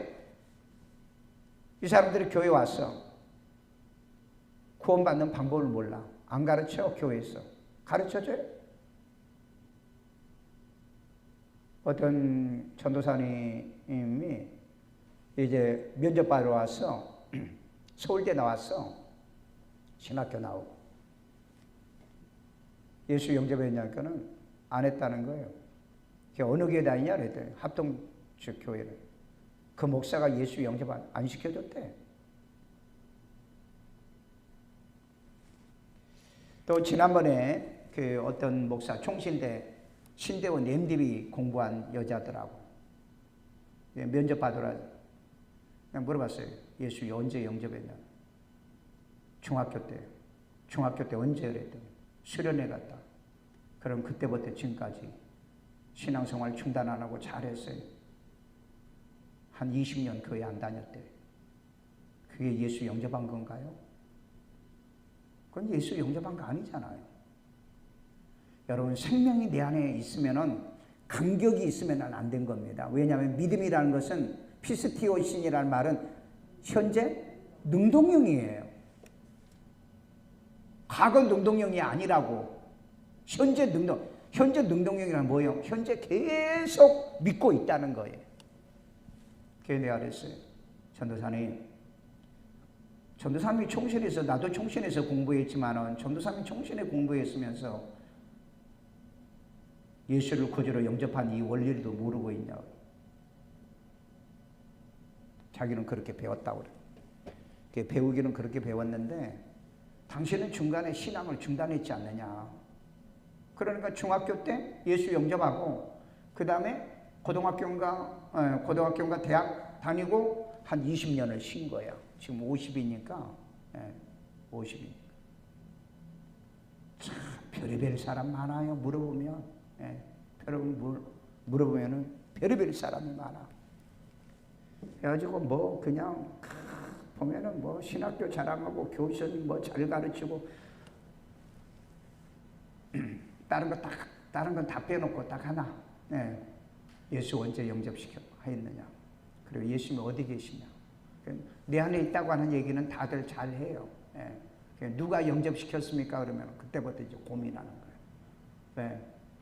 이 사람들이 교회 왔어. 구원 받는 방법을 몰라. 안 가르쳐. 교회에서 가르쳐줘요. 어떤 전도사님이 이제 면접 받으러 왔어. 서울대 나왔어. 신학교 나오고. 예수 영접했냐니까는 안 했다는 거예요. 어느 교회 다니냐 그랬더니 합동적 교회를. 그 목사가 예수 영접 안 시켜줬대. 또 지난번에 그 어떤 목사 총신대 신대원 MDB 공부한 여자더라고. 면접 받으라 그냥 물어봤어요. 예수 언제 영접했냐? 중학교 때. 중학교 때 언제 그랬더니 수련회 갔다. 그럼 그때부터 지금까지 신앙생활 중단 안 하고 잘했어요. 한 20년 거의 안 다녔대. 그게 예수 영접한 건가요? 그건 예수 영접한 거 아니잖아요. 여러분, 생명이 내 안에 있으면은 간격이 있으면 안 된 겁니다. 왜냐하면 믿음이라는 것은 피스티오신이라는 말은 현재 능동형이에요. 과거 능동형이 아니라고. 현재 능동형이란 뭐예요? 현재 계속 믿고 있다는 거예요. 그래서 내가 그랬어요. 전도사님이 총신에서, 나도 총신에서 공부했지만은 전도사님이 총신에 공부했으면서 예수를 구주로 영접한 이 원리도 모르고 있냐고. 자기는 그렇게 배웠다고 그래. 배우기는 그렇게 배웠는데 당신은 중간에 신앙을 중단했지 않느냐. 그러니까 중학교 때 예수 영접하고 그 다음에 고등학교인가 대학 다니고 한 20년을 쉰 거야. 지금 50이니까 50이니까. 참 별의별 사람 많아요. 물어보면 물어보면은 별의별 사람이 많아. 그래가지고 뭐 그냥 보면은 뭐 신학교 자랑하고 교선 뭐 잘 가르치고 다른 건 다 빼놓고 딱 하나. 예수 언제 영접시켜 했느냐. 그리고 예수님이 어디 계시냐. 내 안에 있다고 하는 얘기는 다들 잘 해요. 누가 영접시켰습니까? 그러면 그때부터 이제 고민하는 거예요. 왜?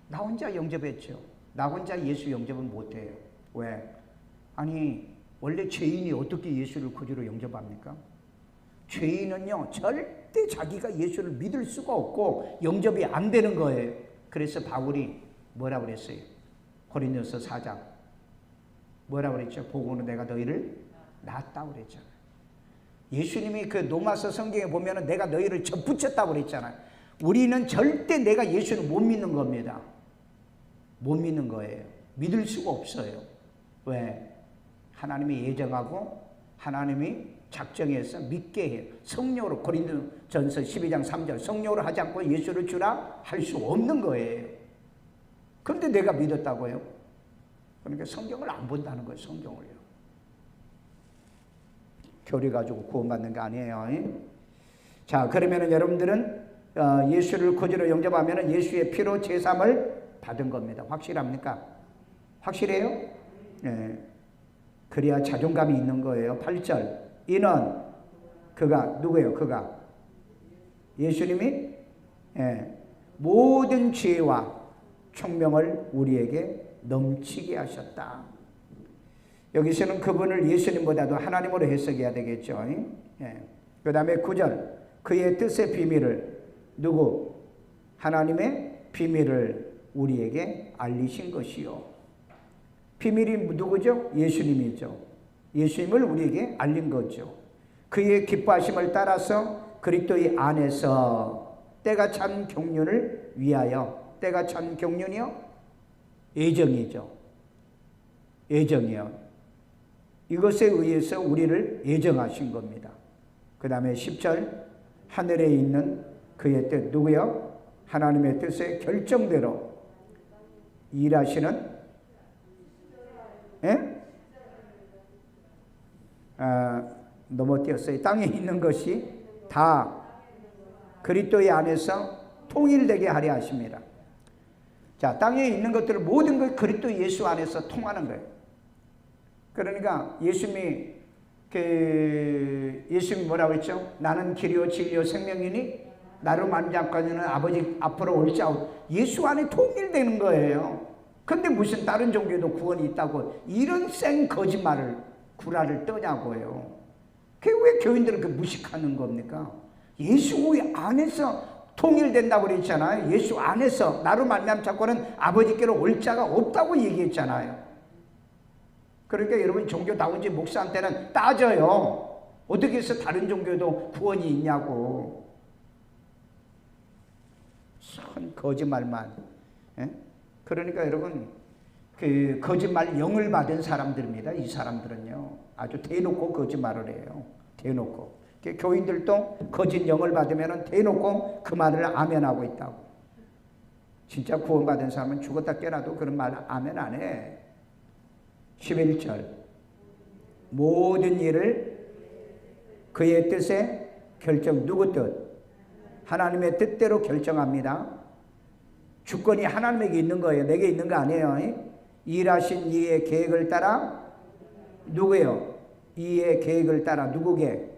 나 혼자 영접했죠. 나 혼자 예수 영접은 못해요. 왜? 아니, 원래 죄인이 어떻게 예수를 구주로 영접합니까? 죄인은요, 절대 자기가 예수를 믿을 수가 없고 영접이 안 되는 거예요. 그래서 바울이 뭐라고 그랬어요? 고린도서 4장. 뭐라고 그랬죠? 보고는 내가 너희를 낳았다고 그랬잖아요. 예수님이 그 로마서 성경에 보면은 내가 너희를 접붙였다고 그랬잖아요. 우리는 절대 내가 예수를 못 믿는 겁니다. 못 믿는 거예요. 믿을 수가 없어요. 왜? 하나님이 예정하고 하나님이 작정해서 믿게 해요. 성령으로 고린도전서 12장 3절 성령으로 하지 않고 예수를 주라 할 수 없는 거예요. 그런데 내가 믿었다고요? 그러니까 성경을 안 본다는 거예요. 성경을요. 교리 가지고 구원받는 게 아니에요. 자, 그러면 여러분들은 예수를 구주로 영접하면 예수의 피로 제삼을 받은 겁니다. 확실합니까? 확실해요? 네. 그래야 자존감이 있는 거예요. 8절. 이는 그가 누구예요? 그가 예수님이 모든 죄와 총명을 우리에게 넘치게 하셨다. 여기서는 그분을 예수님보다도 하나님으로 해석해야 되겠죠. 그 다음에 9절. 그의 뜻의 비밀을 누구? 하나님의 비밀을 우리에게 알리신 것이요. 비밀이 누구죠? 예수님이죠. 예수님을 우리에게 알린 거죠. 그의 기뻐하심을 따라서 그리스도의 안에서 때가 찬 경륜을 위하여. 때가 찬 경륜이요? 예정이죠. 예정이요. 이것에 의해서 우리를 예정하신 겁니다. 그 다음에 10절. 하늘에 있는 그의 뜻 누구요? 하나님의 뜻의 결정대로 일하시는 넘어뛰었어요. 땅에 있는 것이 다 그리스도의 안에서 통일되게 하려 하십니다. 자, 땅에 있는 것들 모든 것 그리스도 예수 안에서 통하는 거예요. 그러니까 예수님이 뭐라고 했죠? 나는 길이요 진리요 생명이니 나로 말미암고는 아버지 앞으로 올 자. 예수 안에 통일되는 거예요. 근데 무슨 다른 종교도 구원이 있다고 이런 생 거짓말을 구라를 떠냐고요. 그게 왜 교인들은 그 무식하는 겁니까? 예수 안에서 통일된다고 그랬잖아요. 예수 안에서 나로 말미암아 자꾸는 아버지께로 올 자가 없다고 얘기했잖아요. 그러니까 여러분 종교다운지 목사한테는 따져요. 어떻게 해서 다른 종교도 구원이 있냐고. 선 거짓말만. 예? 그러니까 여러분 그 거짓말 영을 받은 사람들입니다. 이 사람들은요 아주 대놓고 거짓말을 해요. 대놓고. 교인들도 거짓 영을 받으면 대놓고 그 말을 아멘하고 있다고. 진짜 구원받은 사람은 죽었다 깨어나도 그런 말 아멘 안 해. 11절 모든 일을 그의 뜻에 결정. 누구 뜻? 하나님의 뜻대로 결정합니다. 주권이 하나님에게 있는 거예요. 내게 있는 거 아니에요. 일하신 이의 계획을 따라 누구예요? 이의 계획을 따라 누구게?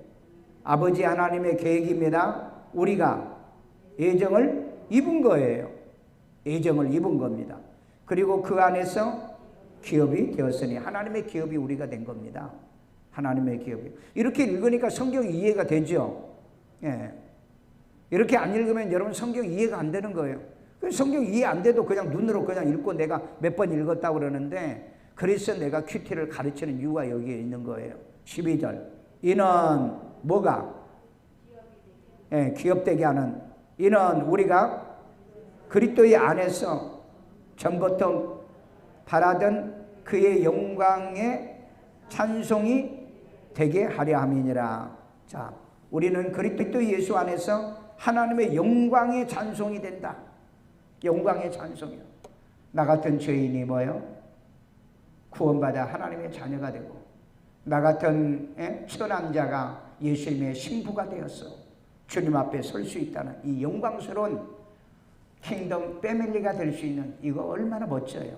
아버지 하나님의 계획입니다. 우리가 예정을 입은 거예요. 예정을 입은 겁니다. 그리고 그 안에서 기업이 되었으니 하나님의 기업이 우리가 된 겁니다. 하나님의 기업이. 이렇게 읽으니까 성경이 이해가 되죠. 예. 이렇게 안 읽으면 여러분 성경 이해가 안 되는 거예요. 성경 이해 안 돼도 그냥 눈으로 그냥 읽고 내가 몇 번 읽었다고 그러는데 그래서 내가 큐티를 가르치는 이유가 여기에 있는 거예요. 12절 이는 뭐가? 예, 기업되게 하는 이는 우리가 그리스도의 안에서 전부터 바라던 그의 영광의 찬송이 되게 하려 함이니라. 자, 우리는 그리스도 예수 안에서 하나님의 영광의 찬송이 된다. 영광의 찬송이요. 나 같은 죄인이 뭐요? 구원받아 하나님의 자녀가 되고 나 같은 천한 자가 예수님의 신부가 되었어. 주님 앞에 설 수 있다는 이 영광스러운 킹덤 패밀리가 될 수 있는 이거 얼마나 멋져요.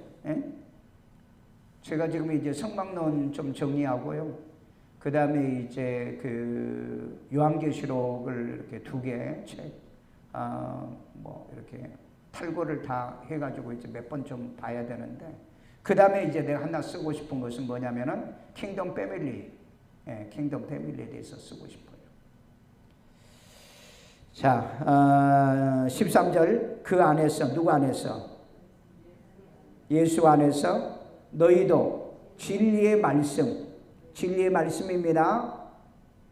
제가 지금 이제 성막론 좀 정리하고요. 그 다음에 이제 그 요한계시록을 이렇게 2개 책, 뭐 이렇게 탈고를 다 해가지고 이제 몇 번 좀 봐야 되는데, 그 다음에 이제 내가 하나 쓰고 싶은 것은 뭐냐면은 킹덤 패밀리, 킹덤 패밀리에 대해서 쓰고 싶어요. 자, 13절 그 안에서 누구 안에서? 예수 안에서 너희도 진리의 말씀, 진리의 말씀입니다.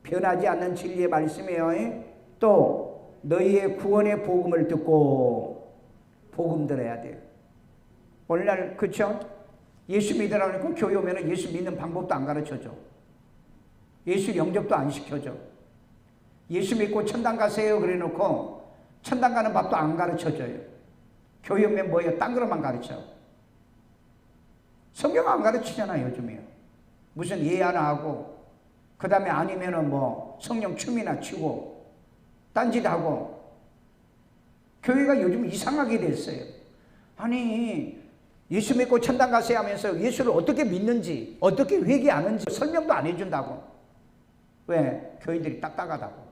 변하지 않는 진리의 말씀이에요. 또 너희의 구원의 복음을 듣고 복음 들어야 돼요. 오늘날 그렇죠? 예수 믿으라고 하니까 교회 오면 예수 믿는 방법도 안 가르쳐줘. 예수 영접도 안 시켜줘. 예수 믿고 천당 가세요 그래 놓고 천당 가는 법도 안 가르쳐줘요. 교회 오면 뭐예요? 딴 거로만 가르쳐. 성경 안 가르치잖아요 요즘에. 무슨 예배 하나 하고 그 다음에 아니면은 뭐 성령 춤이나 추고 딴짓 하고. 교회가 요즘 이상하게 됐어요. 아니 예수 믿고 천당 가세요 하면서 예수를 어떻게 믿는지 어떻게 회개하는지 설명도 안 해준다고. 왜? 교인들이 딱딱하다고.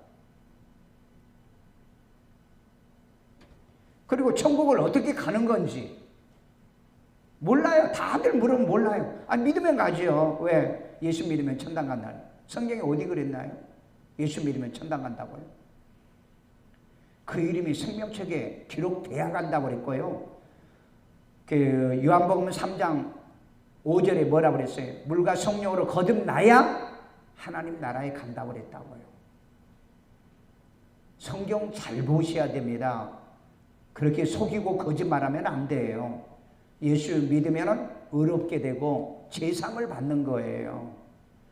그리고 천국을 어떻게 가는 건지 몰라요. 다들 물으면 몰라요. 아니 믿으면 가죠. 왜? 예수 믿으면 천당 간다는. 성경에 어디 그랬나요? 예수 믿으면 천당 간다고요. 그 이름이 생명책에 기록돼야 간다고 그랬고요. 그 요한복음 3장 5절에 뭐라 그랬어요? 물과 성령으로 거듭나야 하나님 나라에 간다고 그랬다고요. 성경 잘 보셔야 됩니다. 그렇게 속이고 거짓말하면 안 돼요. 예수 믿으면 의롭게 되고 제상을 받는 거예요.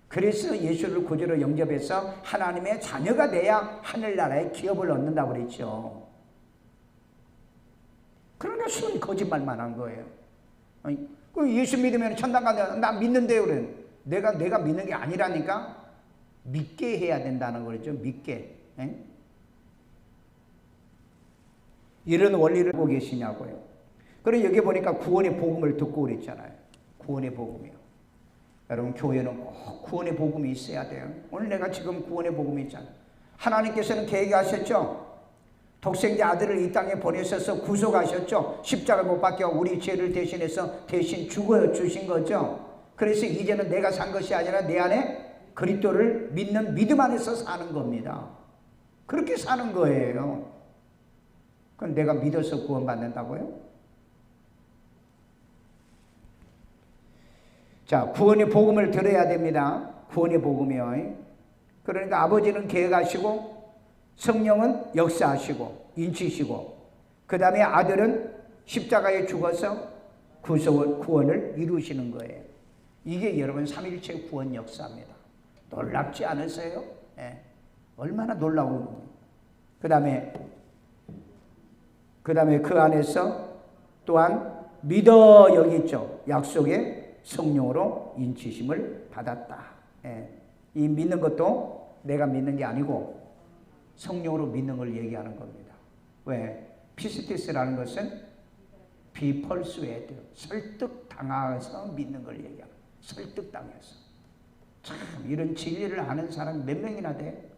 그래서 예수를 구주로 영접해서 하나님의 자녀가 돼야 하늘나라의 기업을 얻는다고 그랬죠. 그러나 순 거짓말만 한 거예요. 아니, 예수 믿으면 천당 간다. 나 믿는데요. 그래. 내가 믿는 게 아니라니까 믿게 해야 된다는 거죠. 믿게. 이런 원리를 보고 계시냐고요. 그럼 여기 보니까 구원의 복음을 듣고 그랬잖아요. 구원의 복음이요. 여러분 교회는 꼭 구원의 복음이 있어야 돼요. 오늘 내가 지금 구원의 복음이 있잖아요. 하나님께서는 계획하셨죠. 독생자 아들을 이 땅에 보내셔서 구속하셨죠. 십자가 못 박혀 우리 죄를 대신해서 대신 죽어 주신 거죠. 그래서 이제는 내가 산 것이 아니라 내 안에 그리스도를 믿는 믿음 안에서 사는 겁니다. 그렇게 사는 거예요. 그럼 내가 믿어서 구원받는다고요? 자, 구원의 복음을 들어야 됩니다. 구원의 복음이요. 그러니까 아버지는 계획하시고 성령은 역사하시고 인치시고 그 다음에 아들은 십자가에 죽어서 구원을 이루시는 거예요. 이게 여러분 삼일체 구원 역사입니다. 놀랍지 않으세요? 예. 얼마나 놀라운 겁니까? 그 다음에 그 안에서 또한 믿어 여기 있죠. 약속의 성령으로 인치심을 받았다. 예. 이 믿는 것도 내가 믿는 게 아니고 성령으로 믿는 걸 얘기하는 겁니다. 왜? 피스티스라는 것은 be persuaded, 설득당해서 믿는 걸 얘기하는 거예요. 설득당해서. 참 이런 진리를 아는 사람 몇 명이나 돼?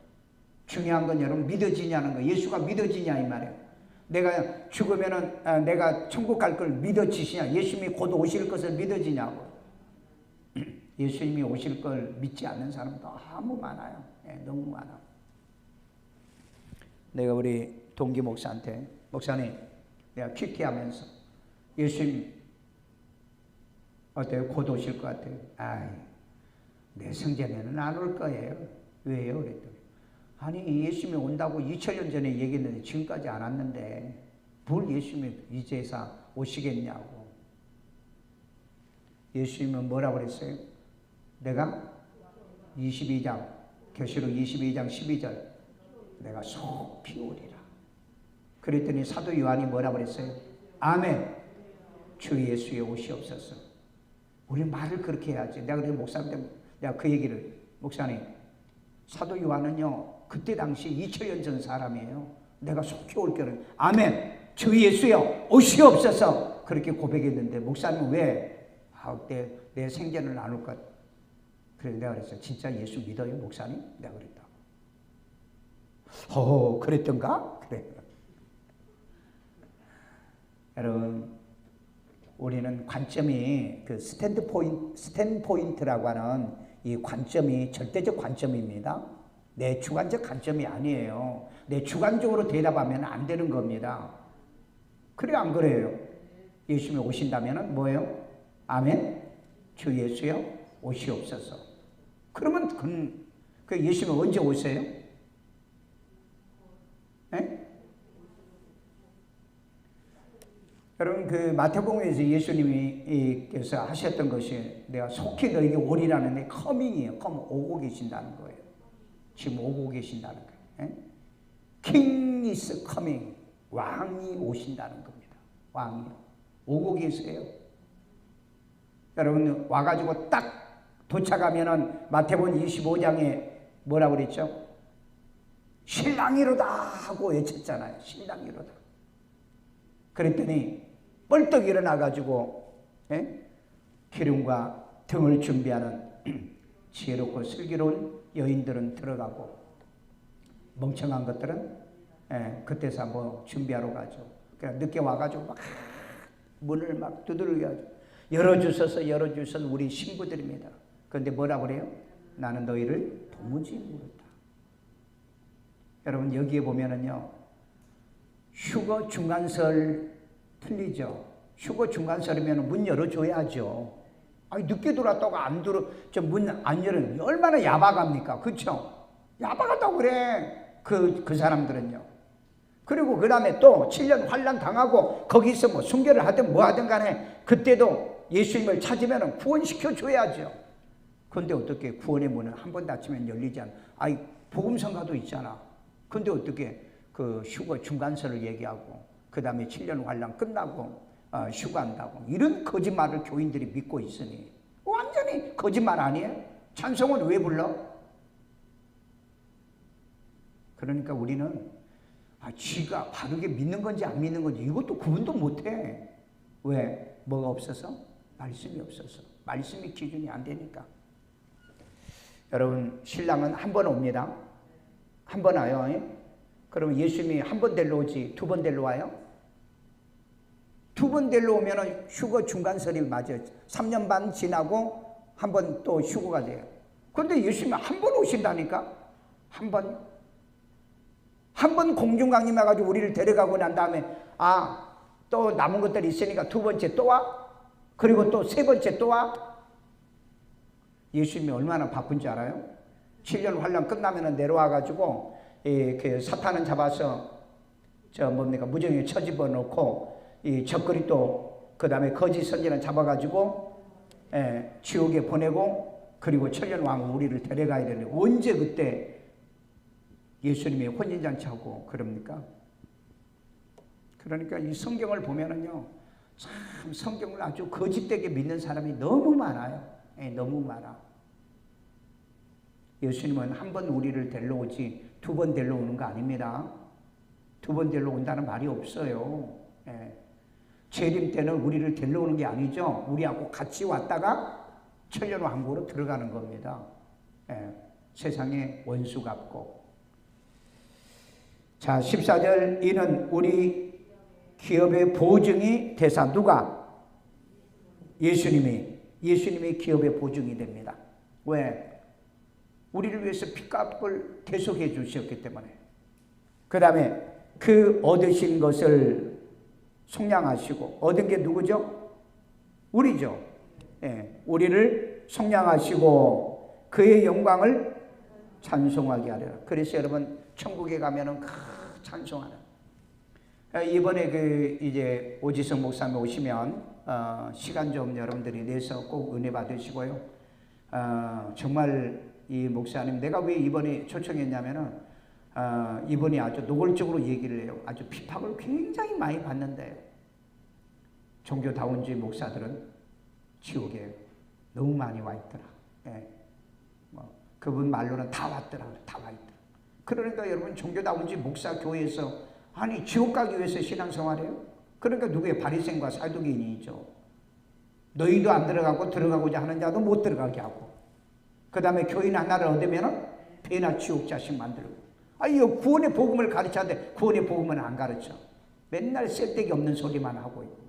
중요한 건 여러분 믿어지냐는 거예요. 예수가 믿어지냐 이 말이에요. 내가 죽으면은 내가 천국 갈 걸 믿어지시냐? 예수님이 곧 오실 것을 믿어지냐고. 예수님이 오실 걸 믿지 않는 사람 너무 많아요. 예, 너무 많아. 내가 우리 동기 목사한테 목사님 내가 퀴퀴하면서 예수님 어때요? 곧 오실 것 같아요. 아이, 내 성전에는 안 올 거예요. 왜요? 그랬더니 아니 예수님이 온다고 2000년 전에 얘기했는데 지금까지 안 왔는데 뭘 예수님이 이제서 오시겠냐고. 예수님은 뭐라고 그랬어요? 내가 22장 계시록 22장 12절 내가 속히 오리라. 그랬더니 사도 요한이 뭐라고 그랬어요? 아멘. 주 예수의 오시옵소서. 우리 말을 그렇게 해야지. 내가 그래서 목사님한테 내가 그 얘기를 목사님 사도 요한은요 그때 당시 2000년 전 사람이에요. 내가 속히 올 거는 아멘. 주 예수여 오시옵소서. 그렇게 고백했는데 목사님은 왜 내 생전을 나눌 것. 그래서 내가 그랬어요. 진짜 예수 믿어요 목사님? 내가 그랬다. 그랬던가? 그래. 여러분 우리는 관점이 그 스탠포인트라고 하는 이 관점이 절대적 관점입니다. 내 주관적 관점이 아니에요. 내 주관적으로 대답하면 안 되는 겁니다. 그래 안 그래요? 예수님이 오신다면 뭐예요? 아멘. 주 예수여 오시옵소서. 그러면 그 예수님은 언제 오세요? 네? 여러분 그 마태복음에서 예수님께서 하셨던 것이 내가 속히 너에게 오리라는 게 커밍이에요. 오고 계신다는 거예요. 지금 오고 계신다는 거예요. King is coming. 왕이 오신다는 겁니다. 왕이요. 오고 계세요. 여러분 와가지고 딱 도착하면은 마태복음 25장에 뭐라고 그랬죠? 신랑이로다 하고 외쳤잖아요. 신랑이로다. 그랬더니 벌떡 일어나가지고 기름과 등을 준비하는 지혜롭고 슬기로운 여인들은 들어가고 멍청한 것들은 그때서 뭐 준비하러 가죠. 그냥 늦게 와가지고 막 문을 막 두드려가지고 열어주셔서 우리 신부들입니다. 그런데 뭐라고 그래요? 나는 너희를 도무지 모른다. 여러분 여기에 보면은요 휴거 중간설 틀리죠. 휴거 중간설이면 문 열어줘야죠. 아니 늦게 들어왔다고 문 안 열으면 얼마나 야박합니까? 그렇죠? 야박하다고 그래. 그 사람들은요. 그리고 그 다음에 또 7년 환난 당하고 거기서 뭐 순교를 하든 뭐 하든 간에 그때도 예수님을 찾으면 구원시켜 줘야죠. 그런데 어떻게 구원의 문은 한 번 닫히면 열리지 않아. 아이 복음성가도 있잖아. 그런데 어떻게 그 휴거 중간설을 얘기하고 그 다음에 7년 환난 끝나고 휴가한다고 이런 거짓말을 교인들이 믿고 있으니 완전히 거짓말 아니에요? 찬송은 왜 불러? 그러니까 우리는 쥐가 바르게 믿는 건지 안 믿는 건지 이것도 구분도 못해. 왜? 뭐가 없어서? 말씀이 없어서. 말씀이 기준이 안 되니까. 여러분 신랑은 한 번 옵니다. 한 번 와요. 그러면 예수님이 한 번 데리러 오지 두 번 데리러 와요? 두 번 데리러 오면 휴거 중간설이 맞아요. 3년 반 지나고 한 번 또 휴거가 돼요. 그런데 예수님이 한 번 오신다니까? 한 한 번 공중 강림해가지고 우리를 데려가고 난 다음에 또 남은 것들이 있으니까 두 번째 또 와? 그리고 또 세 번째 또 와? 예수님이 얼마나 바쁜지 알아요? 7년 환란 끝나면 내려와가지고 그 사탄은 잡아서 무정에 처집어 놓고 이 적그리 또 그 다음에 거짓 선지자는 잡아가지고 지옥에 보내고 그리고 천년왕 우리를 데려가야 되는데 언제 그때 예수님이 혼인잔치하고 그럽니까? 그러니까 이 성경을 보면은요, 참 성경을 아주 거짓되게 믿는 사람이 너무 많아요. 너무 많아. 예수님은 한 번 우리를 데려오지 두 번 데려오는 거 아닙니다. 두 번 데려온다는 말이 없어요. 재림 때는 우리를 데려오는 게 아니죠. 우리하고 같이 왔다가 천년왕국으로 들어가는 겁니다. 세상의 원수 같고. 자, 14절, 이는 우리 기업의 보증이 되사. 누가? 예수님이 기업의 보증이 됩니다. 왜? 우리를 위해서 피값을 대속해 주셨기 때문에. 그 다음에 그 얻으신 것을 속량하시고, 얻은 게 누구죠? 우리죠. 우리를 속량하시고 그의 영광을 찬송하게 하리라. 그래서 여러분 천국에 가면은 찬송하는. 이번에 이제 오지성 목사님 오시면 시간 좀 여러분들이 내서 꼭 은혜 받으시고요. 정말 이 목사님, 내가 왜 이번에 초청했냐면은 이번에 아주 노골적으로 얘기를 해요. 아주 핍박을 굉장히 많이 받는데 종교다운주의 목사들은 지옥에 너무 많이 와 있더라. 그분 말로는 다 왔더라. 다 와 있더라. 그러니까 여러분 종교다운주의 목사 교회에서 아니 지옥 가기 위해서 신앙생활해요? 그러니까 누구의 바리새인과 사두개인이죠. 너희도 안 들어가고 들어가고자 하는 자도 못 들어가게 하고, 그 다음에 교인 하나를 얻으면 배나 지옥 자식 만들고. 이거 구원의 복음을 가르쳐야돼. 구원의 복음은 안 가르쳐. 맨날 쓸데기 없는 소리만 하고 있고.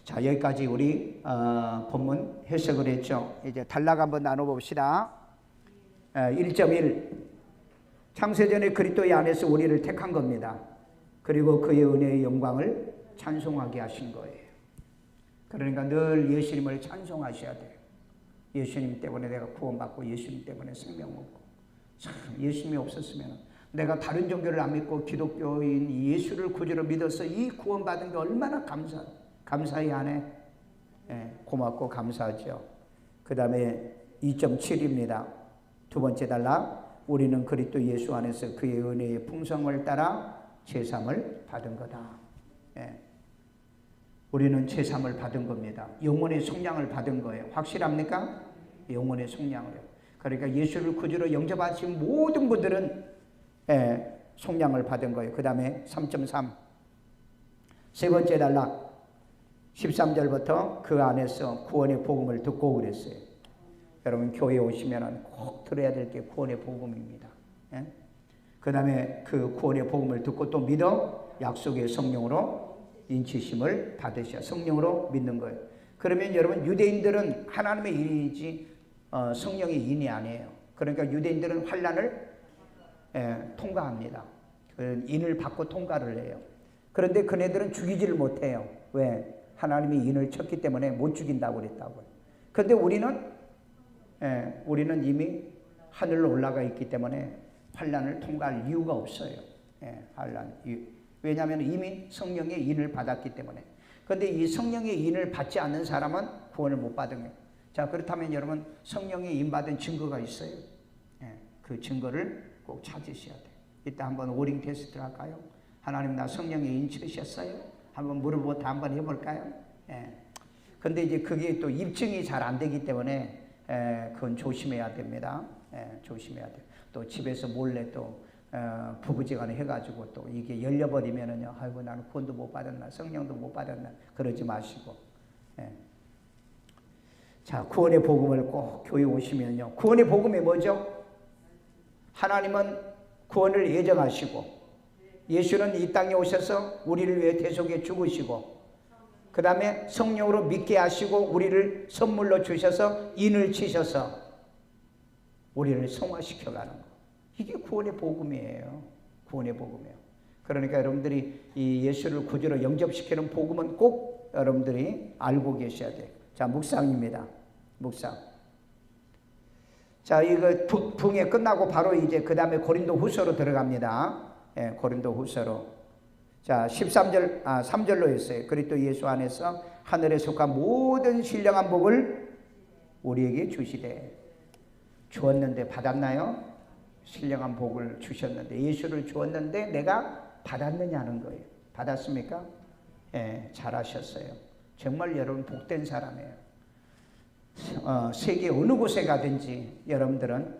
자, 여기까지 우리 본문 해석을 했죠. 이제 단락 한번 나눠봅시다. 1.1 창세전에 그리스도의 안에서 우리를 택한 겁니다. 그리고 그의 은혜의 영광을 찬송하게 하신 거예요. 그러니까 늘 예수님을 찬송하셔야 돼요. 예수님 때문에 내가 구원받고 예수님 때문에 생명 얻고. 참 예수님이 없었으면 내가 다른 종교를 안 믿고 기독교인 예수를 구주로 믿어서 이 구원받은 게 얼마나 감사히 하네. 고맙고 감사하죠. 그 다음에 2.7입니다. 두 번째 단락, 우리는 그리스도 예수 안에서 그의 은혜의 풍성을 따라 제삼을 받은 거다. 우리는 제삼을 받은 겁니다. 영혼의 속량을 받은 거예요. 확실합니까? 영혼의 속량을. 그러니까 예수를 구주로 영접하신 모든 분들은 속량을 받은 거예요. 그 다음에 3.3 세 번째 단락 13절부터 그 안에서 구원의 복음을 듣고 그랬어요. 여러분 교회에 오시면 꼭 들어야 될 게 구원의 복음입니다. 그 다음에 그 구원의 복음을 듣고 또 믿어 약속의 성령으로 인치심을 받으셔. 성령으로 믿는 거예요. 그러면 여러분 유대인들은 하나님의 인이지 성령의 인이 아니에요. 그러니까 유대인들은 환난을 통과합니다. 그 인을 받고 통과를 해요. 그런데 그네들은 죽이지를 못해요. 왜? 하나님이 인을 쳤기 때문에 못 죽인다고 그랬다고요. 그런데 우리는 이미 하늘로 올라가 있기 때문에 환난을 통과할 이유가 없어요. 왜냐하면 이미 성령의 인을 받았기 때문에. 그런데 이 성령의 인을 받지 않는 사람은 구원을 못 받은 거예요. 자, 그렇다면 여러분 성령의 인 받은 증거가 있어요. 그 증거를 꼭 찾으셔야 돼요. 이따 한번 오링 테스트를 할까요? 하나님 나 성령의 인 치셨어요? 한번 물어보고 한번 해볼까요? 근데 이제 그게 또 입증이 잘 안 되기 때문에 그건 조심해야 됩니다. 조심해야 돼요. 또 집에서 몰래 또 부부지간에 해가지고 또 이게 열려버리면은요, 아이고 나는 구원도 못 받았나, 성령도 못 받았나, 그러지 마시고. 자, 구원의 복음을 꼭 교회 오시면요. 구원의 복음이 뭐죠? 하나님은 구원을 예정하시고, 예수는 이 땅에 오셔서 우리를 위해 대속에 죽으시고, 그 다음에 성령으로 믿게 하시고 우리를 선물로 주셔서 인을 치셔서 우리를 성화시켜 가는 거. 이게 구원의 복음이에요. 구원의 복음이에요. 그러니까 여러분들이 이 예수를 구주로 영접시키는 복음은 꼭 여러분들이 알고 계셔야 돼요. 자, 묵상입니다. 묵상. 자, 이거 붕에 끝나고 바로 이제 그 다음에 고린도 후서로 들어갑니다. 예, 고린도 후서로. 자, 13절, 3절로 했어요. 그리스도 예수 안에서 하늘에 속한 모든 신령한 복을 우리에게 주시되. 주었는데 받았나요? 신령한 복을 주셨는데, 예수를 주었는데 내가 받았느냐는 거예요. 받았습니까? 예, 잘하셨어요. 정말 여러분 복된 사람이에요. 세계 어느 곳에 가든지 여러분들은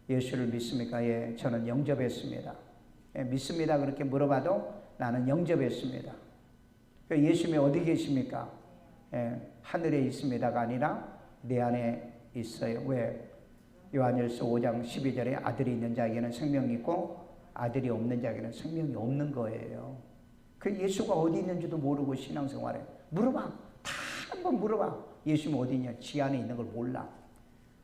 예수를 믿습니까? 예, 저는 영접했습니다. 예, 믿습니다. 그렇게 물어봐도 나는 영접했습니다. 예수님이 어디 계십니까? 예, 하늘에 있습니다가 아니라 내 안에 있어요. 왜? 요한일서 5장 12절에 아들이 있는 자에게는 생명이 있고 아들이 없는 자에게는 생명이 없는 거예요. 그 예수가 어디 있는지도 모르고 신앙생활에 물어봐. 다 한번 물어봐. 예수님 어디 있냐? 지 안에 있는 걸 몰라.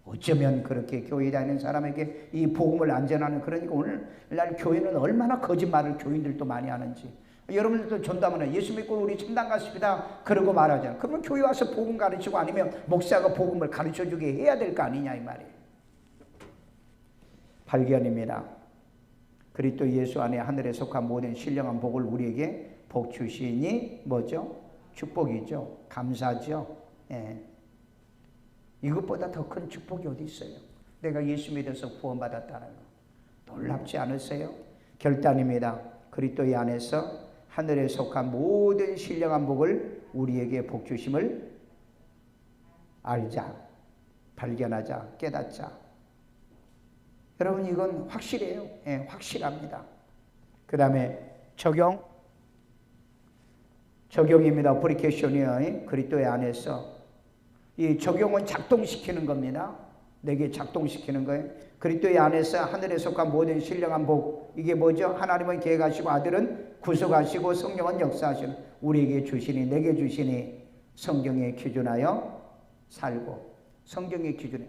어쩌면 그렇게 교회 다니는 사람에게 이 복음을 안 전하는, 그러니까 오늘날 교회는 얼마나 거짓말을 교인들도 많이 하는지. 여러분들도 전담하면 예수 믿고 우리 천당 갔습니다 그러고 말하잖아요. 그러면 교회 와서 복음 가르치고 아니면 목사가 복음을 가르쳐주게 해야 될 거 아니냐 이 말이에요. 발견입니다. 그리스도 예수 안에 하늘에 속한 모든 신령한 복을 우리에게 복 주시니 뭐죠? 축복이죠. 감사죠. 예. 이것보다 더 큰 축복이 어디 있어요? 내가 예수 믿어서 구원받았다는 거. 놀랍지 않으세요? 결단입니다. 그리스도 안에서 하늘에 속한 모든 신령한 복을 우리에게 복 주심을 알자, 발견하자, 깨닫자. 여러분 이건 확실해요. 예, 확실합니다. 그 다음에 적용입니다. 어플리케이션이요. 그리스도의 안에서 이 적용은 작동시키는 겁니다. 내게 작동시키는 거예요. 그리스도의 안에서 하늘에 속한 모든 신령한 복, 이게 뭐죠? 하나님은 계획하시고 아들은 구속하시고 성령은 역사하시는, 우리에게 주시니 내게 주시니 성경에 기준하여 살고. 성경의 기준에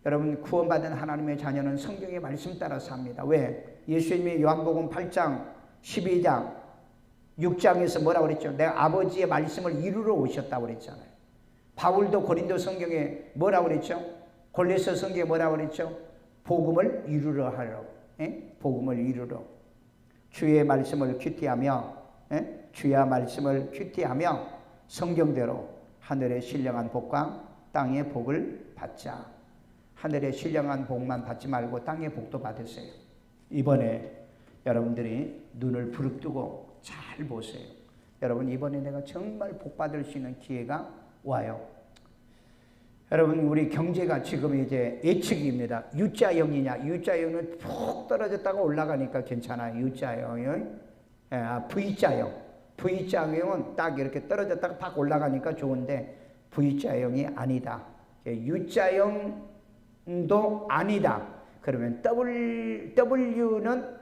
여러분 구원받은 하나님의 자녀는 성경의 말씀 따라 삽니다. 왜? 예수님이 요한복음 8장 12장 6장에서 뭐라고 그랬죠? 내가 아버지의 말씀을 이루러 오셨다고 그랬잖아요. 바울도 고린도 성경에 뭐라고 그랬죠? 골로새 성경에 뭐라고 그랬죠? 복음을 이루러 하라고. 예? 복음을 이루러. 주의 말씀을 큐티하며, 예? 주의 말씀을 큐티하며 성경대로 하늘의 신령한 복과 땅의 복을 받자. 하늘의 신령한 복만 받지 말고 땅의 복도 받으세요. 이번에 여러분들이 눈을 부릅뜨고 잘 보세요. 여러분 이번에 내가 정말 복 받을 수 있는 기회가 와요. 여러분 우리 경제가 지금 이제 예측입니다. U자형이냐? U자형은 푹 떨어졌다가 올라가니까 괜찮아요. U자형은 V자형. V자형은 딱 이렇게 떨어졌다가 팍 올라가니까 좋은데 V자형이 아니다. U자형도 아니다. 그러면 W는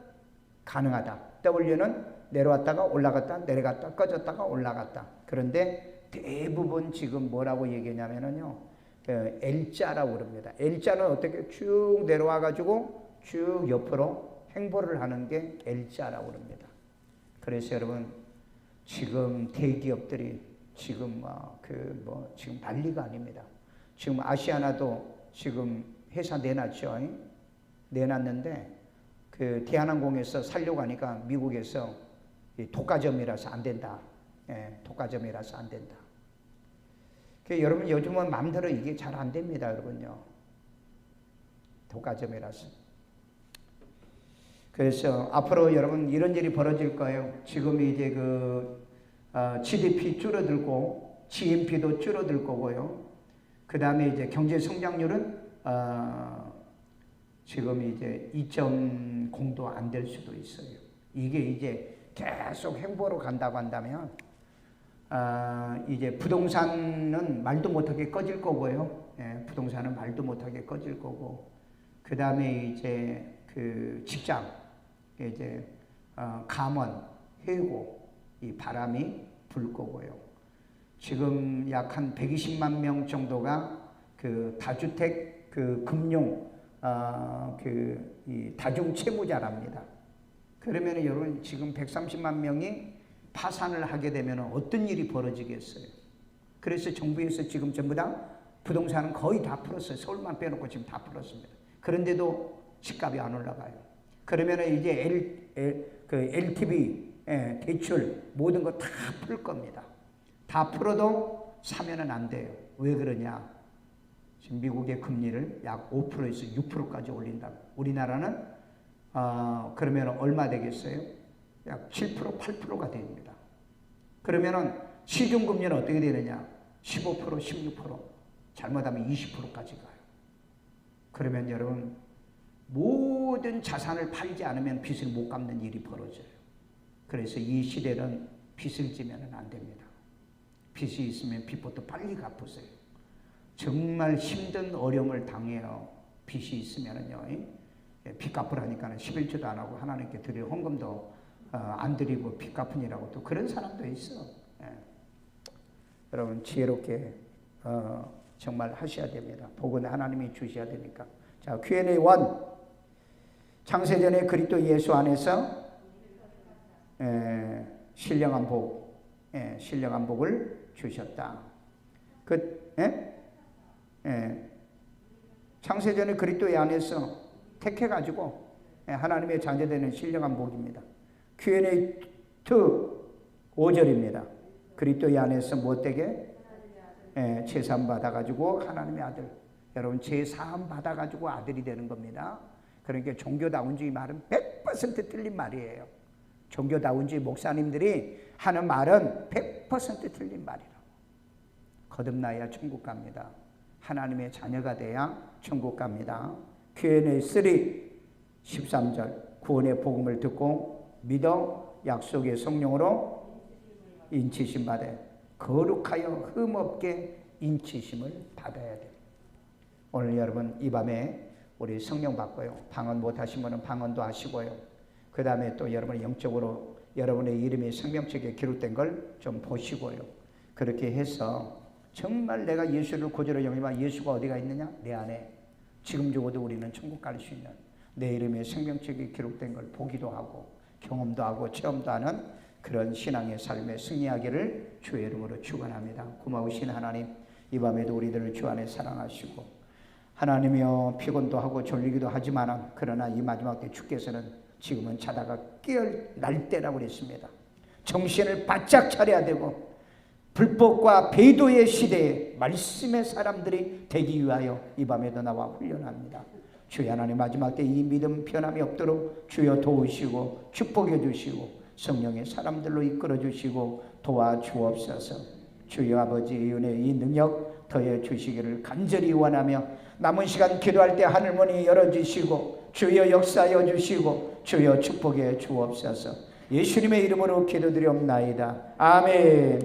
가능하다. W는 내려왔다가 올라갔다 내려갔다 꺼졌다가 올라갔다. 그런데 대부분 지금 뭐라고 얘기하냐면요, L자라고 그럽니다. L자는 어떻게 쭉 내려와 가지고 쭉 옆으로 행보를 하는 게 L자라고 그럽니다. 그래서 여러분 지금 대기업들이 지금 지금 난리가 아닙니다. 지금 아시아나도 지금 회사 내놨죠. 내놨는데 그 대한항공에서 살려고 하니까 미국에서 독과점이라서 안 된다. 예, 독과점이라서 안 된다. 여러분 요즘은 마음대로 이게 잘 안 됩니다, 여러분요. 독과점이라서. 그래서 앞으로 여러분 이런 일이 벌어질 거예요. 지금 이제 GDP 줄어들고 GNP도 줄어들 거고요. 그 다음에 이제 경제 성장률은 지금 이제 2.0도 안 될 수도 있어요. 이게 이제 계속 행보로 간다고 한다면 이제 부동산은 말도 못하게 꺼질 거고요. 예, 부동산은 말도 못하게 꺼질 거고, 그 다음에 이제 그 직장, 이제 감원, 해고, 이 바람이 불 거고요. 지금 약 한 120만 명 정도가 그 다주택 그 금융 이 다중 채무자랍니다. 그러면 여러분 지금 130만 명이 파산을 하게 되면 어떤 일이 벌어지겠어요? 그래서 정부에서 지금 전부 다 부동산은 거의 다 풀었어요. 서울만 빼놓고 지금 다 풀었습니다. 그런데도 집값이 안 올라가요. 그러면 이제 LTV 대출 모든 거 다 풀 겁니다. 다 풀어도 사면은 안 돼요. 왜 그러냐? 지금 미국의 금리를 약 5%에서 6%까지 올린다. 우리나라는 그러면 얼마 되겠어요? 약 7%, 8%가 됩니다. 그러면은 시중금리는 어떻게 되느냐? 15%, 16%, 잘못하면 20%까지 가요. 그러면 여러분 모든 자산을 팔지 않으면 빚을 못 갚는 일이 벌어져요. 그래서 이 시대는 빚을 지면 안 됩니다. 빚이 있으면 빚부터 빨리 갚으세요. 정말 힘든 어려움을 당해요. 빚이 있으면은요, 빚 갚으라니까는 11조도 안 하고 하나님께 드릴 헌금도 안 드리고 빚 갚으니라고 또 그런 사람도 있어. 여러분 지혜롭게 정말 하셔야 됩니다. 복은 하나님이 주셔야 되니까. 자, Q&A 1. 창세전에 그리스도 예수 안에서 신령한 복, 신령한 복을 주셨다. 창세전에 그리스도 안에서 택해가지고 하나님의 자녀되는 신령한 복입니다. Q&A 2 5절입니다. 그리스도 안에서 무엇되게? 제사함 받아가지고 하나님의 아들. 여러분 제사함 받아가지고 아들이 되는 겁니다. 그러니까 종교다운주의 말은 100% 틀린 말이에요. 종교다운주의 목사님들이 하는 말은 100% 틀린 말이라고. 거듭나야 천국 갑니다. 하나님의 자녀가 돼야 천국 갑니다. Q&A 3 13절 구원의 복음을 듣고 믿어 약속의 성령으로 인치심 받아 거룩하여 흠없게 인치심을 받아야 돼요. 오늘 여러분 이 밤에 우리 성령 받고요. 방언 못하신 분은 방언도 하시고요. 그 다음에 또 여러분이 영적으로 여러분의 이름이 생명책에 기록된 걸 좀 보시고요. 그렇게 해서 정말 내가 예수를 구주로 영접한 예수가 어디가 있느냐? 내 안에. 지금 죽어도 우리는 천국 갈 수 있는 내 이름의 생명책에 기록된 걸 보기도 하고 경험도 하고 체험도 하는 그런 신앙의 삶에 승리하기를 주의 이름으로 축원합니다. 고마우신 하나님, 이 밤에도 우리들을 주 안에 사랑하시고 하나님이여 피곤도 하고 졸리기도 하지만 그러나 이 마지막 때 주께서는 지금은 자다가 깨어날 때라고 그랬습니다. 정신을 바짝 차려야 되고 불법과 배도의 시대에 말씀의 사람들이 되기 위하여 이 밤에도 나와 훈련합니다. 주여 하나님 마지막 때 이 믿음 변함이 없도록 주여 도우시고 축복해 주시고 성령의 사람들로 이끌어 주시고 도와주옵소서. 주여 아버지의 은혜 이 능력 더해 주시기를 간절히 원하며 남은 시간 기도할 때 하늘문이 열어주시고 주여 역사하여 주시고 주여 축복해 주옵소서. 예수님의 이름으로 기도드리옵나이다. 아멘.